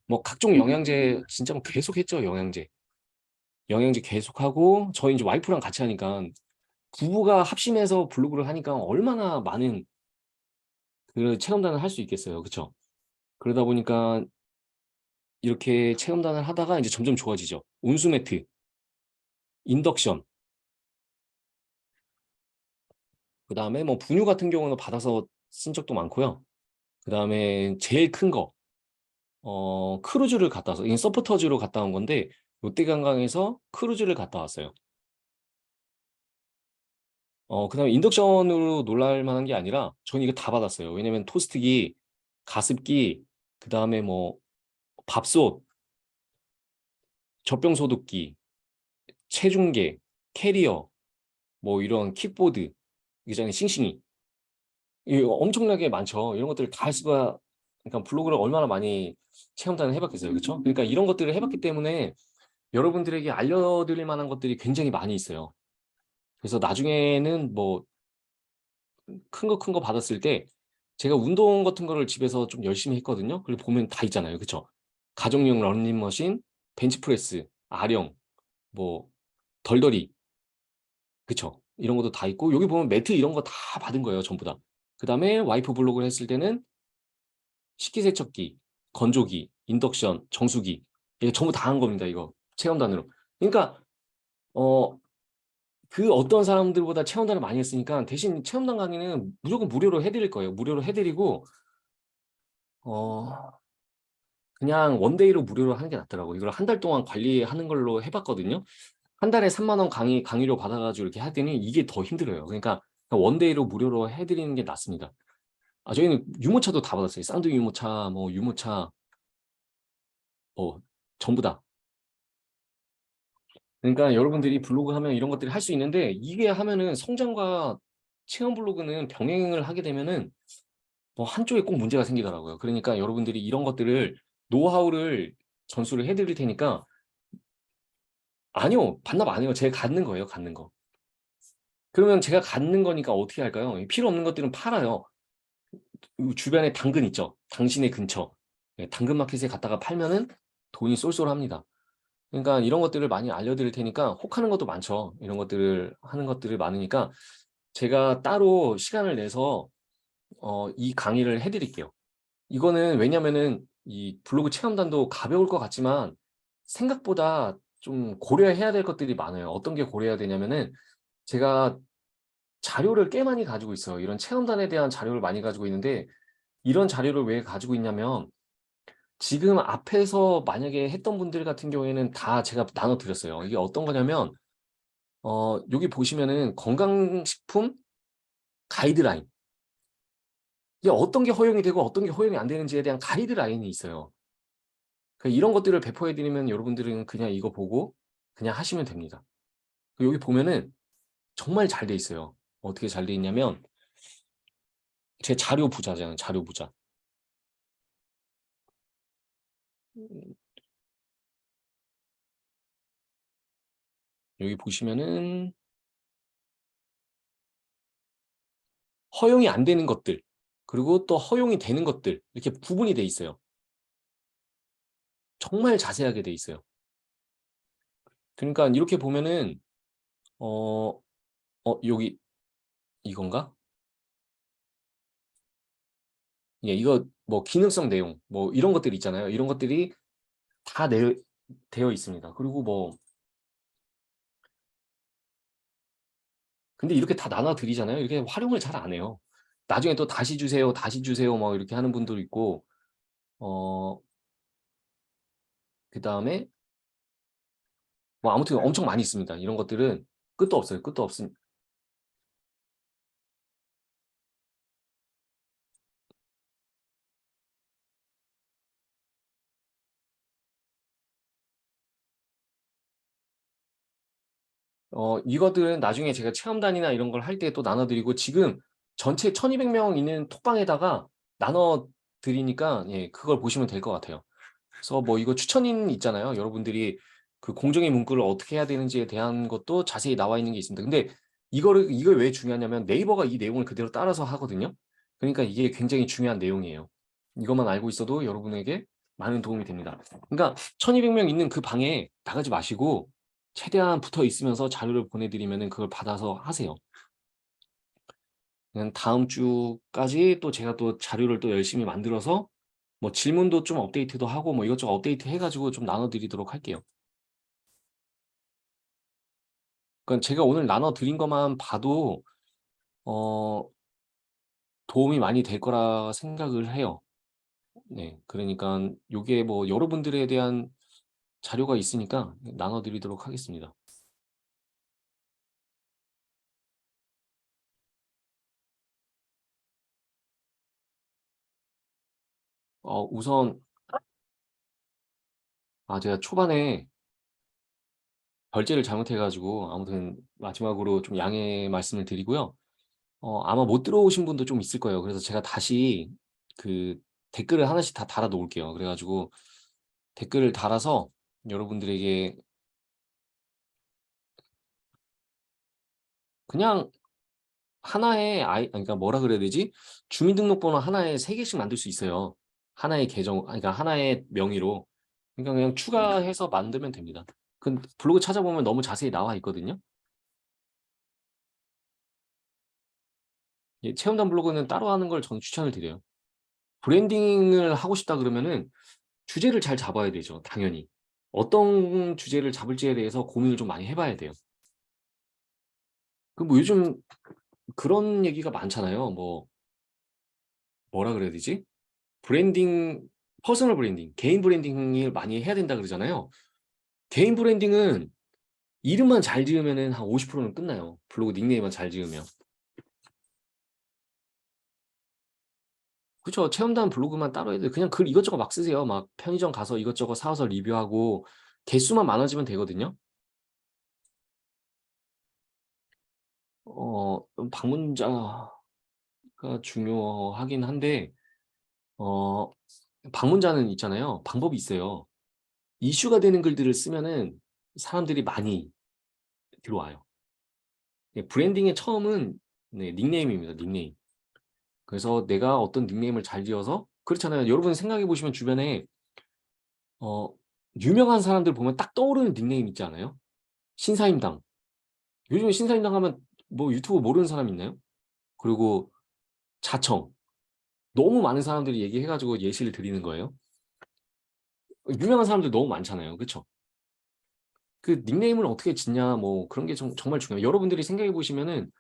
뭐 각종 영양제 진짜 뭐 계속 했죠. 영양제 계속하고 저희 이제 와이프랑 같이 하니까 부부가 합심해서 블로그를 하니까 얼마나 많은 그 체험단을 할 수 있겠어요. 그쵸? 그러다 보니까 이렇게 체험단을 하다가 이제 점점 좋아지죠. 온수 매트, 인덕션, 그 다음에 뭐 분유 같은 경우는 받아서 쓴 적도 많고요. 그 다음에 제일 큰 거, 크루즈를 갔다 와서, 이게 서포터즈로 갔다 온 건데, 롯데관광에서 크루즈를 갔다 왔어요. 그다음에 인덕션으로 놀랄 만한 게 아니라 저는 이거 다 받았어요. 왜냐면 토스트기, 가습기, 그다음에 뭐 밥솥, 젖병소독기, 체중계, 캐리어, 뭐 이런 킥보드, 이전에 싱싱이 이거 엄청나게 많죠. 이런 것들을 다 할 수가 그러니까 블로그를 얼마나 많이 체험단을 해봤겠어요. 그렇죠? 그러니까 이런 것들을 해봤기 때문에 여러분들에게 알려드릴 만한 것들이 굉장히 많이 있어요. 그래서 나중에는 뭐 큰 거 받았을 때 제가 운동 같은 거를 집에서 좀 열심히 했거든요. 그리고 보면 다 있잖아요. 그쵸? 가정용 러닝머신, 벤치프레스, 아령, 뭐 덜덜이, 그쵸? 이런 것도 다 있고 여기 보면 매트 이런 거 다 받은 거예요. 전부 다. 그 다음에 와이프 블로그를 했을 때는 식기세척기, 건조기, 인덕션, 정수기 이거 전부 다 한 겁니다. 이거 체험단으로. 그러니까 어, 그 어떤 사람들보다 체험단을 많이 했으니까 대신 체험단 강의는 무조건 무료로 해드릴 거예요. 무료로 해드리고 어, 그냥 원데이로 무료로 하는 게 낫더라고요. 이걸 한 달 동안 관리하는 걸로 해봤거든요. 한 달에 3만 원 강의료 받아가지고 이렇게 하더니 이게 더 힘들어요. 그러니까 원데이로 무료로 해드리는 게 낫습니다. 저희는 유모차도 다 받았어요. 쌍둥이 유모차, 뭐 유모차, 뭐 전부 다. 그러니까 여러분들이 블로그 하면 이런 것들이 할 수 있는데 이게 하면은 성장과 체험 블로그는 병행을 하게 되면은 뭐 한쪽에 꼭 문제가 생기더라고요. 그러니까 여러분들이 이런 것들을 노하우를 전수를 해드릴 테니까 아니요, 반납 안 해요. 제가 갖는 거예요, 갖는 거. 그러면 제가 갖는 거니까 어떻게 할까요? 필요 없는 것들은 팔아요. 주변에 당근 있죠? 당신의 근처. 당근마켓에 갔다가 팔면은 돈이 쏠쏠합니다. 그러니까 이런 것들을 많이 알려드릴 테니까 혹하는 것도 많죠. 이런 것들을 하는 것들이 많으니까 제가 따로 시간을 내서 이 강의를 해드릴게요. 이거는 왜냐면은 이 블로그 체험단도 가벼울 것 같지만 생각보다 좀 고려해야 될 것들이 많아요. 어떤 게 고려해야 되냐면은 제가 자료를 꽤 많이 가지고 있어요. 이런 체험단에 대한 자료를 많이 가지고 있는데 이런 자료를 왜 가지고 있냐면 지금 앞에서 만약에 했던 분들 같은 경우에는 다 제가 나눠드렸어요. 이게 어떤 거냐면 여기 보시면은 건강식품 가이드라인 이게 어떤 게 허용이 되고 어떤 게 허용이 안 되는지에 대한 가이드라인이 있어요. 그러니까 이런 것들을 배포해드리면 여러분들은 그냥 이거 보고 그냥 하시면 됩니다. 여기 보면은 정말 잘 돼 있어요. 어떻게 잘 돼 있냐면 제 자료 부자잖아요. 자료 부자. 여기 보시면은 허용이 안 되는 것들 그리고 또 허용이 되는 것들 이렇게 구분이 돼 있어요. 정말 자세하게 돼 있어요. 그러니까 이렇게 보면은 어, 여기 이건가? 예, 이거 뭐 기능성 내용 뭐 이런 것들 있잖아요. 이런 것들이 다 되어 있습니다. 그리고 뭐 근데 이렇게 다 나눠 드리잖아요. 이렇게 활용을 잘 안 해요. 나중에 또 다시 주세요, 다시 주세요, 뭐 이렇게 하는 분도 있고, 어, 그 다음에 뭐 아무튼 엄청 많이 있습니다. 이런 것들은 끝도 없어요. 끝도 없습니다. 이것들은 나중에 제가 체험단이나 이런 걸 할 때 또 나눠드리고 지금 전체 1200명 있는 톡방에다가 나눠드리니까 예, 그걸 보시면 될 것 같아요. 그래서 뭐 이거 추천인 있잖아요. 여러분들이 그 공정의 문구를 어떻게 해야 되는지에 대한 것도 자세히 나와 있는 게 있습니다. 근데 이걸 왜 중요하냐면 네이버가 이 내용을 그대로 따라서 하거든요. 그러니까 이게 굉장히 중요한 내용이에요. 이것만 알고 있어도 여러분에게 많은 도움이 됩니다. 그러니까 1200명 있는 그 방에 나가지 마시고 최대한 붙어 있으면서 자료를 보내드리면은 그걸 받아서 하세요. 그냥 다음 주까지 또 제가 또 자료를 또 열심히 만들어서 뭐 질문도 좀 업데이트도 하고 뭐 이것저것 업데이트 해가지고 좀 나눠드리도록 할게요. 그러니까 제가 오늘 나눠드린 것만 봐도 어, 도움이 많이 될 거라 생각을 해요. 네, 그러니까 요게 뭐 여러분들에 대한 자료가 있으니까 나눠드리도록 하겠습니다. 우선 제가 초반에 결제를 잘못해가지고 아무튼 마지막으로 좀 양해 말씀을 드리고요. 아마 못 들어오신 분도 좀 있을 거예요. 그래서 제가 다시 그 댓글을 하나씩 다 달아 놓을게요. 그래가지고 댓글을 달아서 여러분들에게 그냥 하나의 그러니까 뭐라 그래야 되지? 주민등록번호 하나에 3개씩 만들 수 있어요. 하나의 계정, 그러니까 하나의 명의로. 그러니까 그냥 추가해서 만들면 됩니다. 그 블로그 찾아보면 너무 자세히 나와 있거든요. 체험단 블로그는 따로 하는 걸 저는 추천을 드려요. 브랜딩을 하고 싶다 그러면은 주제를 잘 잡아야 되죠. 당연히. 어떤 주제를 잡을지에 대해서 고민을 좀 많이 해봐야 돼요. 뭐 요즘 그런 얘기가 많잖아요. 뭐라 그래야 되지? 브랜딩, 퍼스널 브랜딩, 개인 브랜딩을 많이 해야 된다 그러잖아요. 개인 브랜딩은 이름만 잘 지으면은 한 50%는 끝나요. 블로그 닉네임만 잘 지으면. 그쵸. 체험단 블로그만 따로 해도 그냥 글 이것저것 막 쓰세요. 막 편의점 가서 이것저것 사와서 리뷰하고 개수만 많아지면 되거든요. 방문자가 중요하긴 한데, 어, 방문자는 있잖아요. 방법이 있어요. 이슈가 되는 글들을 쓰면은 사람들이 많이 들어와요. 브랜딩의 처음은 닉네임입니다. 닉네임. 그래서 내가 어떤 닉네임을 잘 지어서 그렇잖아요. 여러분 생각해 보시면 주변에 어, 유명한 사람들 보면 딱 떠오르는 닉네임 있지 않아요? 신사임당. 요즘에 신사임당 하면 뭐 유튜브 모르는 사람 있나요? 그리고 자청. 너무 많은 사람들이 얘기해가지고 예시를 드리는 거예요. 유명한 사람들 너무 많잖아요. 그쵸? 그 닉네임을 어떻게 짓냐 뭐 그런 게 정말 중요해요. 여러분들이 생각해 보시면은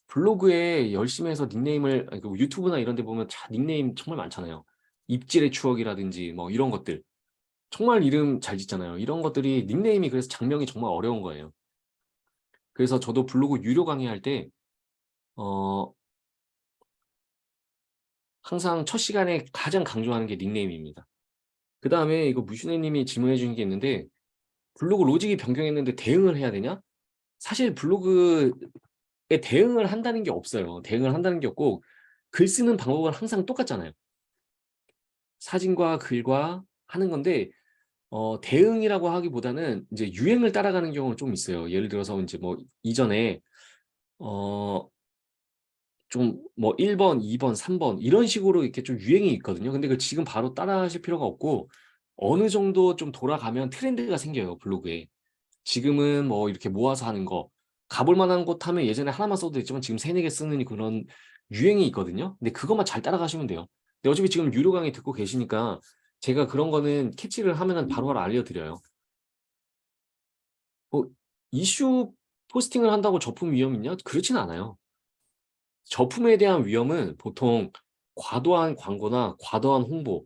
블로그에 열심히 해서 닉네임을 아니, 그 유튜브나 이런 데 보면 닉네임 정말 많잖아요. 입질의 추억이라든지 뭐 이런 것들. 정말 이름 잘 짓잖아요. 이런 것들이 닉네임이 그래서 장명이 정말 어려운 거예요. 그래서 저도 블로그 유료 강의할 때 어, 항상 첫 시간에 가장 강조하는 게 닉네임입니다. 그 다음에 이거 무신혜 님이 질문해 주신 게 있는데 블로그 로직이 변경했는데 대응을 해야 되냐? 사실 블로그에 대응을 한다는 게 없어요. 대응을 한다는 게 없고 글 쓰는 방법은 항상 똑같잖아요. 사진과 글과 하는 건데 대응이라고 하기보다는 이제 유행을 따라가는 경우가 좀 있어요. 예를 들어서 이제 뭐 이전에 좀 뭐 1번, 2번, 3번 이런 식으로 이렇게 좀 유행이 있거든요. 근데 그 지금 바로 따라 하실 필요가 없고 어느 정도 좀 돌아가면 트렌드가 생겨요. 블로그에. 지금은 뭐 이렇게 모아서 하는 거 가볼 만한 곳 하면 예전에 하나만 써도 됐지만 지금 세네 개 쓰는 그런 유행이 있거든요. 근데 그것만 잘 따라가시면 돼요. 근데 어차피 지금 유료 강의 듣고 계시니까 제가 그런 거는 캐치를 하면은 바로바로 알려드려요. 뭐 이슈 포스팅을 한다고 저품 위험 있냐? 그렇진 않아요. 저품에 대한 위험은 보통 과도한 광고나 과도한 홍보,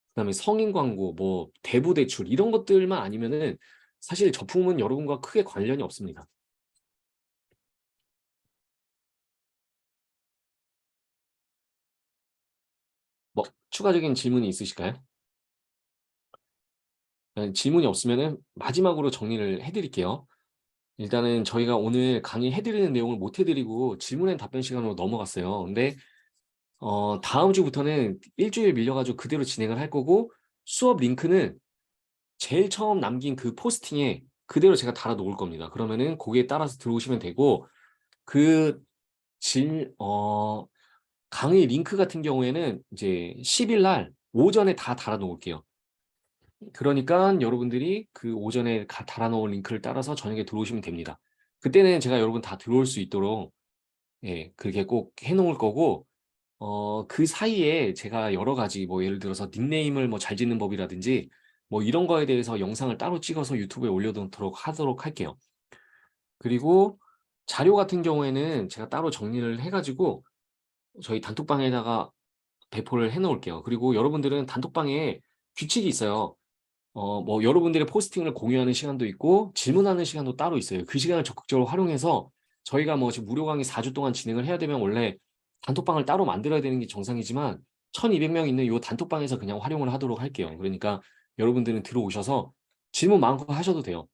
그다음에 성인 광고, 뭐 대부 대출 이런 것들만 아니면은 사실 저품은 여러분과 크게 관련이 없습니다. 뭐 추가적인 질문이 있으실까요? 질문이 없으면은 마지막으로 정리를 해드릴게요. 일단은 저희가 오늘 강의해드리는 내용을 못 해드리고 질문앤 답변 시간으로 넘어갔어요. 근데 다음 주부터는 일주일 밀려가지고 그대로 진행을 할 거고 수업 링크는 제일 처음 남긴 그 포스팅에 그대로 제가 달아 놓을 겁니다. 그러면은 거기에 따라서 들어오시면 되고 그 강의 링크 같은 경우에는 이제 10일 날 오전에 다 달아 놓을게요. 그러니까 여러분들이 그 오전에 달아놓은 링크를 따라서 저녁에 들어오시면 됩니다. 그때는 제가 여러분 다 들어올 수 있도록 그렇게 꼭 해놓을 거고 그 사이에 제가 여러 가지 뭐 예를 들어서 닉네임을 뭐 잘 짓는 법이라든지 뭐 이런 거에 대해서 영상을 따로 찍어서 유튜브에 올려놓도록 하도록 할게요. 그리고 자료 같은 경우에는 제가 따로 정리를 해가지고 저희 단톡방에다가 배포를 해놓을게요. 그리고 여러분들은 단톡방에 규칙이 있어요. 뭐 여러분들의 포스팅을 공유하는 시간도 있고 질문하는 시간도 따로 있어요. 그 시간을 적극적으로 활용해서 저희가 뭐 지금 무료 강의 4주 동안 진행을 해야 되면 원래 단톡방을 따로 만들어야 되는 게 정상이지만 1200명 있는 이 단톡방에서 그냥 활용을 하도록 할게요. 그러니까 여러분들은 들어오셔서 질문 마음껏 하셔도 돼요.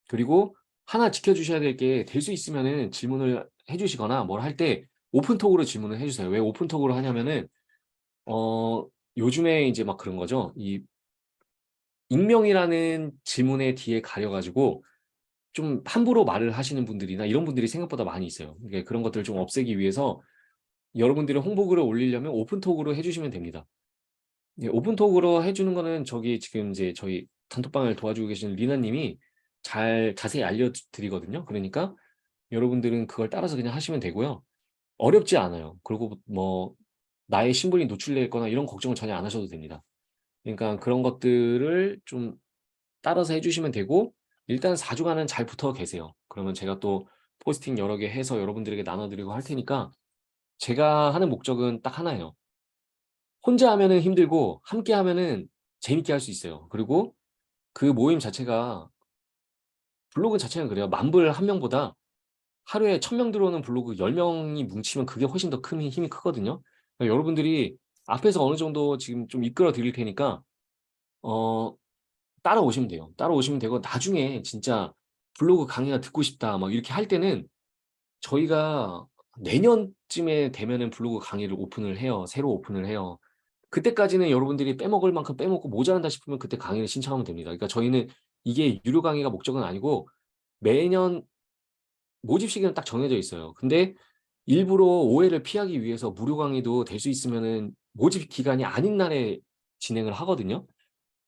그리고 하나 지켜주셔야 될 게 될 수 있으면은 질문을 해주시거나 뭘 할 때 오픈톡으로 질문을 해주세요. 왜 오픈톡으로 하냐면은 요즘에 이제 막 그런 거죠. 이 익명이라는 질문의 뒤에 가려가지고 좀 함부로 말을 하시는 분들이나 이런 분들이 생각보다 많이 있어요. 그러니까 그런 것들을 좀 없애기 위해서 여러분들의 홍보글을 올리려면 오픈톡으로 해주시면 됩니다. 예, 오픈톡으로 해주는 거는 저기 지금 이제 저희 단톡방을 도와주고 계시는 리나님이 잘 자세히 알려드리거든요. 그러니까 여러분들은 그걸 따라서 그냥 하시면 되고요. 어렵지 않아요. 그리고 뭐 나의 신분이 노출됐거나 이런 걱정은 전혀 안 하셔도 됩니다. 그러니까 그런 것들을 좀 따라서 해주시면 되고 일단 4주간은 잘 붙어 계세요. 그러면 제가 또 포스팅 여러 개 해서 여러분들에게 나눠드리고 할 테니까 제가 하는 목적은 딱 하나예요. 혼자 하면은 힘들고 함께 하면은 재밌게 할 수 있어요. 그리고 그 모임 자체가 블로그 자체는 그래요. 만불 한 명보다 하루에 1000명 들어오는 블로그 10명이 뭉치면 그게 훨씬 더 큰 힘이 크거든요. 그러니까 여러분들이 앞에서 어느 정도 지금 좀 이끌어 드릴 테니까 어 따라오시면 돼요. 따라오시면 되고 나중에 진짜 블로그 강의가 듣고 싶다 막 이렇게 할 때는 저희가 내년쯤에 되면은 블로그 강의를 오픈을 해요. 새로 오픈을 해요. 그때까지는 여러분들이 빼먹을 만큼 빼먹고 모자란다 싶으면 그때 강의를 신청하면 됩니다. 그러니까 저희는 이게 유료 강의가 목적은 아니고 매년 모집 시기는 딱 정해져 있어요. 근데 일부러 오해를 피하기 위해서 무료 강의도 될 수 있으면은 모집 기간이 아닌 날에 진행을 하거든요.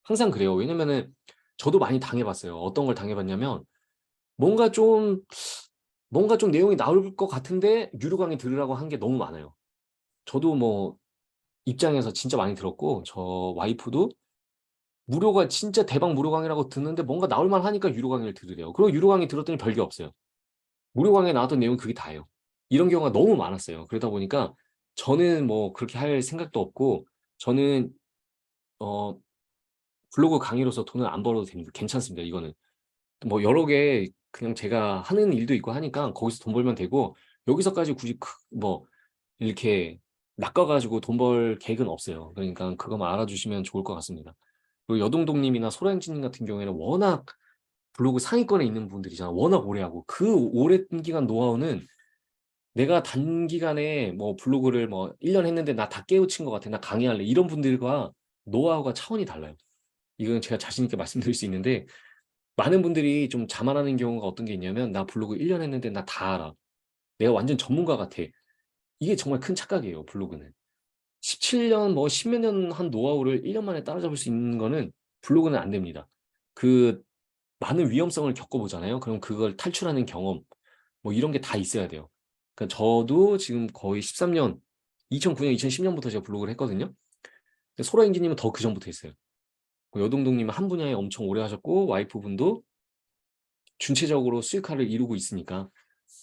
항상 그래요. 왜냐면은 저도 많이 당해봤어요. 어떤 걸 당해봤냐면 뭔가 좀 뭔가 좀 내용이 나올 것 같은데 유료 강의 들으라고 한 게 너무 많아요. 저도 뭐 입장에서 진짜 많이 들었고 저 와이프도 무료가 진짜 대박 무료 강의라고 듣는데 뭔가 나올 만하니까 유료 강의를 들으래요. 그리고 유료 강의 들었더니 별게 없어요. 무료 강의에 나왔던 내용은 그게 다예요. 이런 경우가 너무 많았어요. 그러다 보니까 저는 뭐 그렇게 할 생각도 없고 저는 어 블로그 강의로서 돈을 안 벌어도 됩니다. 괜찮습니다. 이거는 뭐 여러 개 그냥 제가 하는 일도 있고 하니까 거기서 돈 벌면 되고 여기서까지 굳이 뭐 이렇게 낚아가지고 돈 벌 계획은 없어요. 그러니까 그거만 알아주시면 좋을 것 같습니다. 그리고 여동동님이나 소라행진님 같은 경우에는 워낙 블로그 상위권에 있는 분들이잖아. 워낙 오래 하고 그 오랜 기간 노하우는 내가 단기간에 뭐 블로그를 뭐 1년 했는데 나 다 깨우친 것 같아. 나 강의할래. 이런 분들과 노하우가 차원이 달라요. 이건 제가 자신 있게 말씀드릴 수 있는데 많은 분들이 좀 자만하는 경우가 어떤 게 있냐면 나 블로그 1년 했는데 나 다 알아. 내가 완전 전문가 같아. 이게 정말 큰 착각이에요. 블로그는. 17년 뭐 10몇 년 한 노하우를 1년 만에 따라잡을 수 있는 거는 블로그는 안 됩니다. 그 많은 위험성을 겪어보잖아요. 그럼 그걸 탈출하는 경험 뭐 이런 게 다 있어야 돼요. 그러니까 저도 지금 거의 13년 2009년 2010년부터 제가 블로그를 했거든요. 소라인기님은 더 그전부터 했어요. 여동동님은 한 분야에 엄청 오래 하셨고 와이프분도 준체적으로 수익화를 이루고 있으니까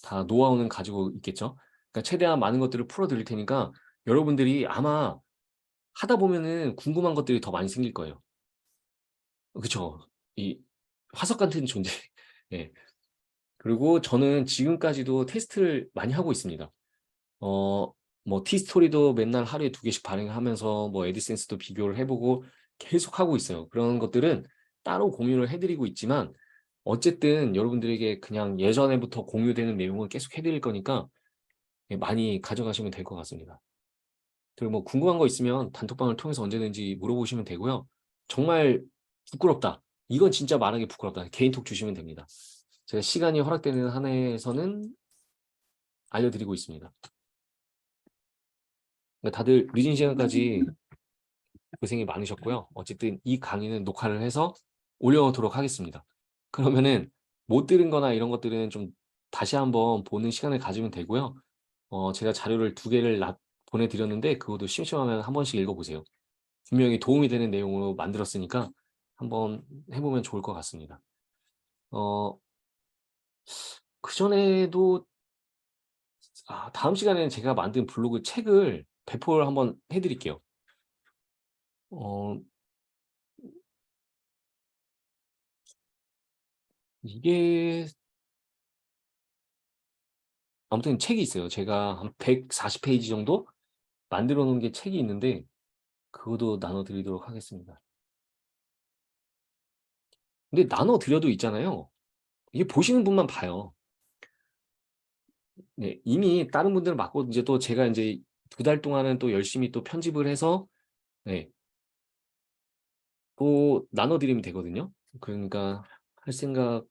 다 노하우는 가지고 있겠죠. 그러니까 최대한 많은 것들을 풀어드릴 테니까 여러분들이 아마 하다 보면은 궁금한 것들이 더 많이 생길 거예요. 그쵸? 이 화석 같은 존재. 예. 그리고 저는 지금까지도 테스트를 많이 하고 있습니다. 어, 뭐 티스토리도 맨날 하루에 2개씩 발행하면서 뭐 에디센스도 비교를 해보고 계속 하고 있어요. 그런 것들은 따로 공유를 해드리고 있지만 어쨌든 여러분들에게 그냥 예전에부터 공유되는 내용을 계속 해드릴 거니까 예, 많이 가져가시면 될 것 같습니다. 그리고 뭐 궁금한 거 있으면 단톡방을 통해서 언제든지 물어보시면 되고요. 정말 부끄럽다. 이건 진짜 말하기 부끄럽다. 개인톡 주시면 됩니다. 제가 시간이 허락되는 한에서는 알려드리고 있습니다. 그러니까 다들 늦은 시간까지 고생이 많으셨고요. 어쨌든 이 강의는 녹화를 해서 올려놓도록 하겠습니다. 그러면은 못 들은 거나 이런 것들은 좀 다시 한번 보는 시간을 가지면 되고요. 제가 자료를 2개를 보내드렸는데 그것도 심심하면 한 번씩 읽어보세요. 분명히 도움이 되는 내용으로 만들었으니까 한번 해보면 좋을 것 같습니다. 어, 그전에도 다음 시간에는 제가 만든 블로그 책을 배포를 한번 해드릴게요. 어, 이게 아무튼 책이 있어요. 제가 한 140페이지 정도 만들어 놓은 게 책이 있는데 그것도 나눠드리도록 하겠습니다. 근데 나눠드려도 있잖아요. 이게 보시는 분만 봐요. 네, 이미 다른 분들은 맞고 이제 또 제가 이제 2달 동안은 또 열심히 또 편집을 해서 네, 또 나눠드리면 되거든요. 그러니까 할 생각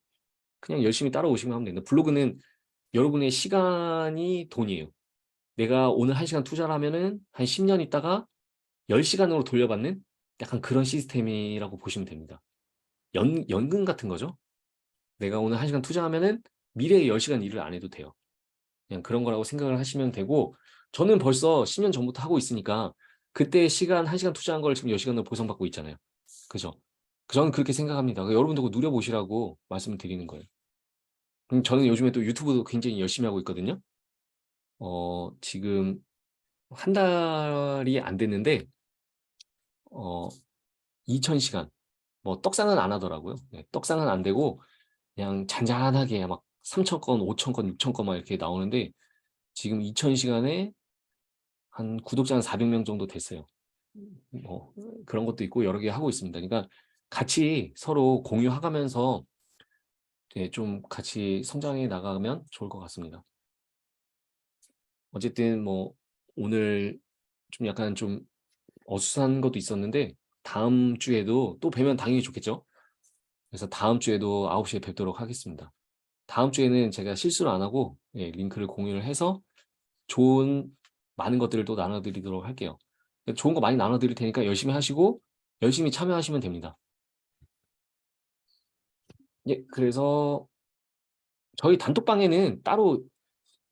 그냥 열심히 따라오시면 하면 됩니다. 블로그는 여러분의 시간이 돈이에요. 내가 오늘 1시간 투자를 하면은 한 10년 있다가 10시간으로 돌려받는 약간 그런 시스템이라고 보시면 됩니다. 연금 같은 거죠. 내가 오늘 1시간 투자하면은 미래에 10시간 일을 안 해도 돼요. 그냥 그런 거라고 생각을 하시면 되고 저는 벌써 10년 전부터 하고 있으니까 그때 시간 1시간 투자한 걸 지금 10시간으로 보상받고 있잖아요. 그죠? 저는 그렇게 생각합니다. 여러분도 누려보시라고 말씀을 드리는 거예요. 저는 요즘에 또 유튜브도 굉장히 열심히 하고 있거든요. 지금 한 달이 안 됐는데 2000시간 뭐 떡상은 안 하더라고요. 네, 떡상은 안 되고 그냥 잔잔하게 막 3000건, 5000건, 6000건 막 이렇게 나오는데 지금 2000시간에 한 구독자 한 400명 정도 됐어요. 뭐 그런 것도 있고 여러 개 하고 있습니다. 그러니까 같이 서로 공유하면서 좀 같이 성장해 나가면 좋을 것 같습니다. 어쨌든 뭐 오늘 좀 약간 좀 어수선한 것도 있었는데 다음 주에도 또 뵈면 당연히 좋겠죠. 그래서 다음 주에도 9시에 뵙도록 하겠습니다. 다음 주에는 제가 실수를 안 하고 링크를 공유를 해서 좋은 많은 것들을 또 나눠드리도록 할게요. 좋은 거 많이 나눠드릴 테니까 열심히 하시고 열심히 참여하시면 됩니다. 예, 그래서 저희 단톡방에는 따로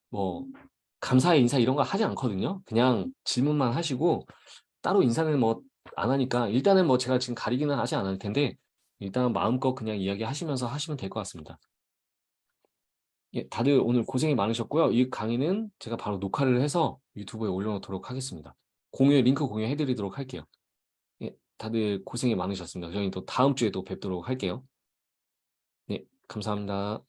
뭐 감사의 인사 이런 거 하지 않거든요. 그냥 질문만 하시고 따로 인사는 뭐 안 하니까 일단은 뭐 제가 지금 가리기는 하지 않을 텐데 일단 마음껏 그냥 이야기하시면서 하시면 될 것 같습니다. 예, 다들 오늘 고생이 많으셨고요. 이 강의는 제가 바로 녹화를 해서 유튜브에 올려놓도록 하겠습니다. 링크 공유해드리도록 할게요. 예, 다들 고생이 많으셨습니다. 저희 또 다음 주에 또 뵙도록 할게요. 네, 감사합니다.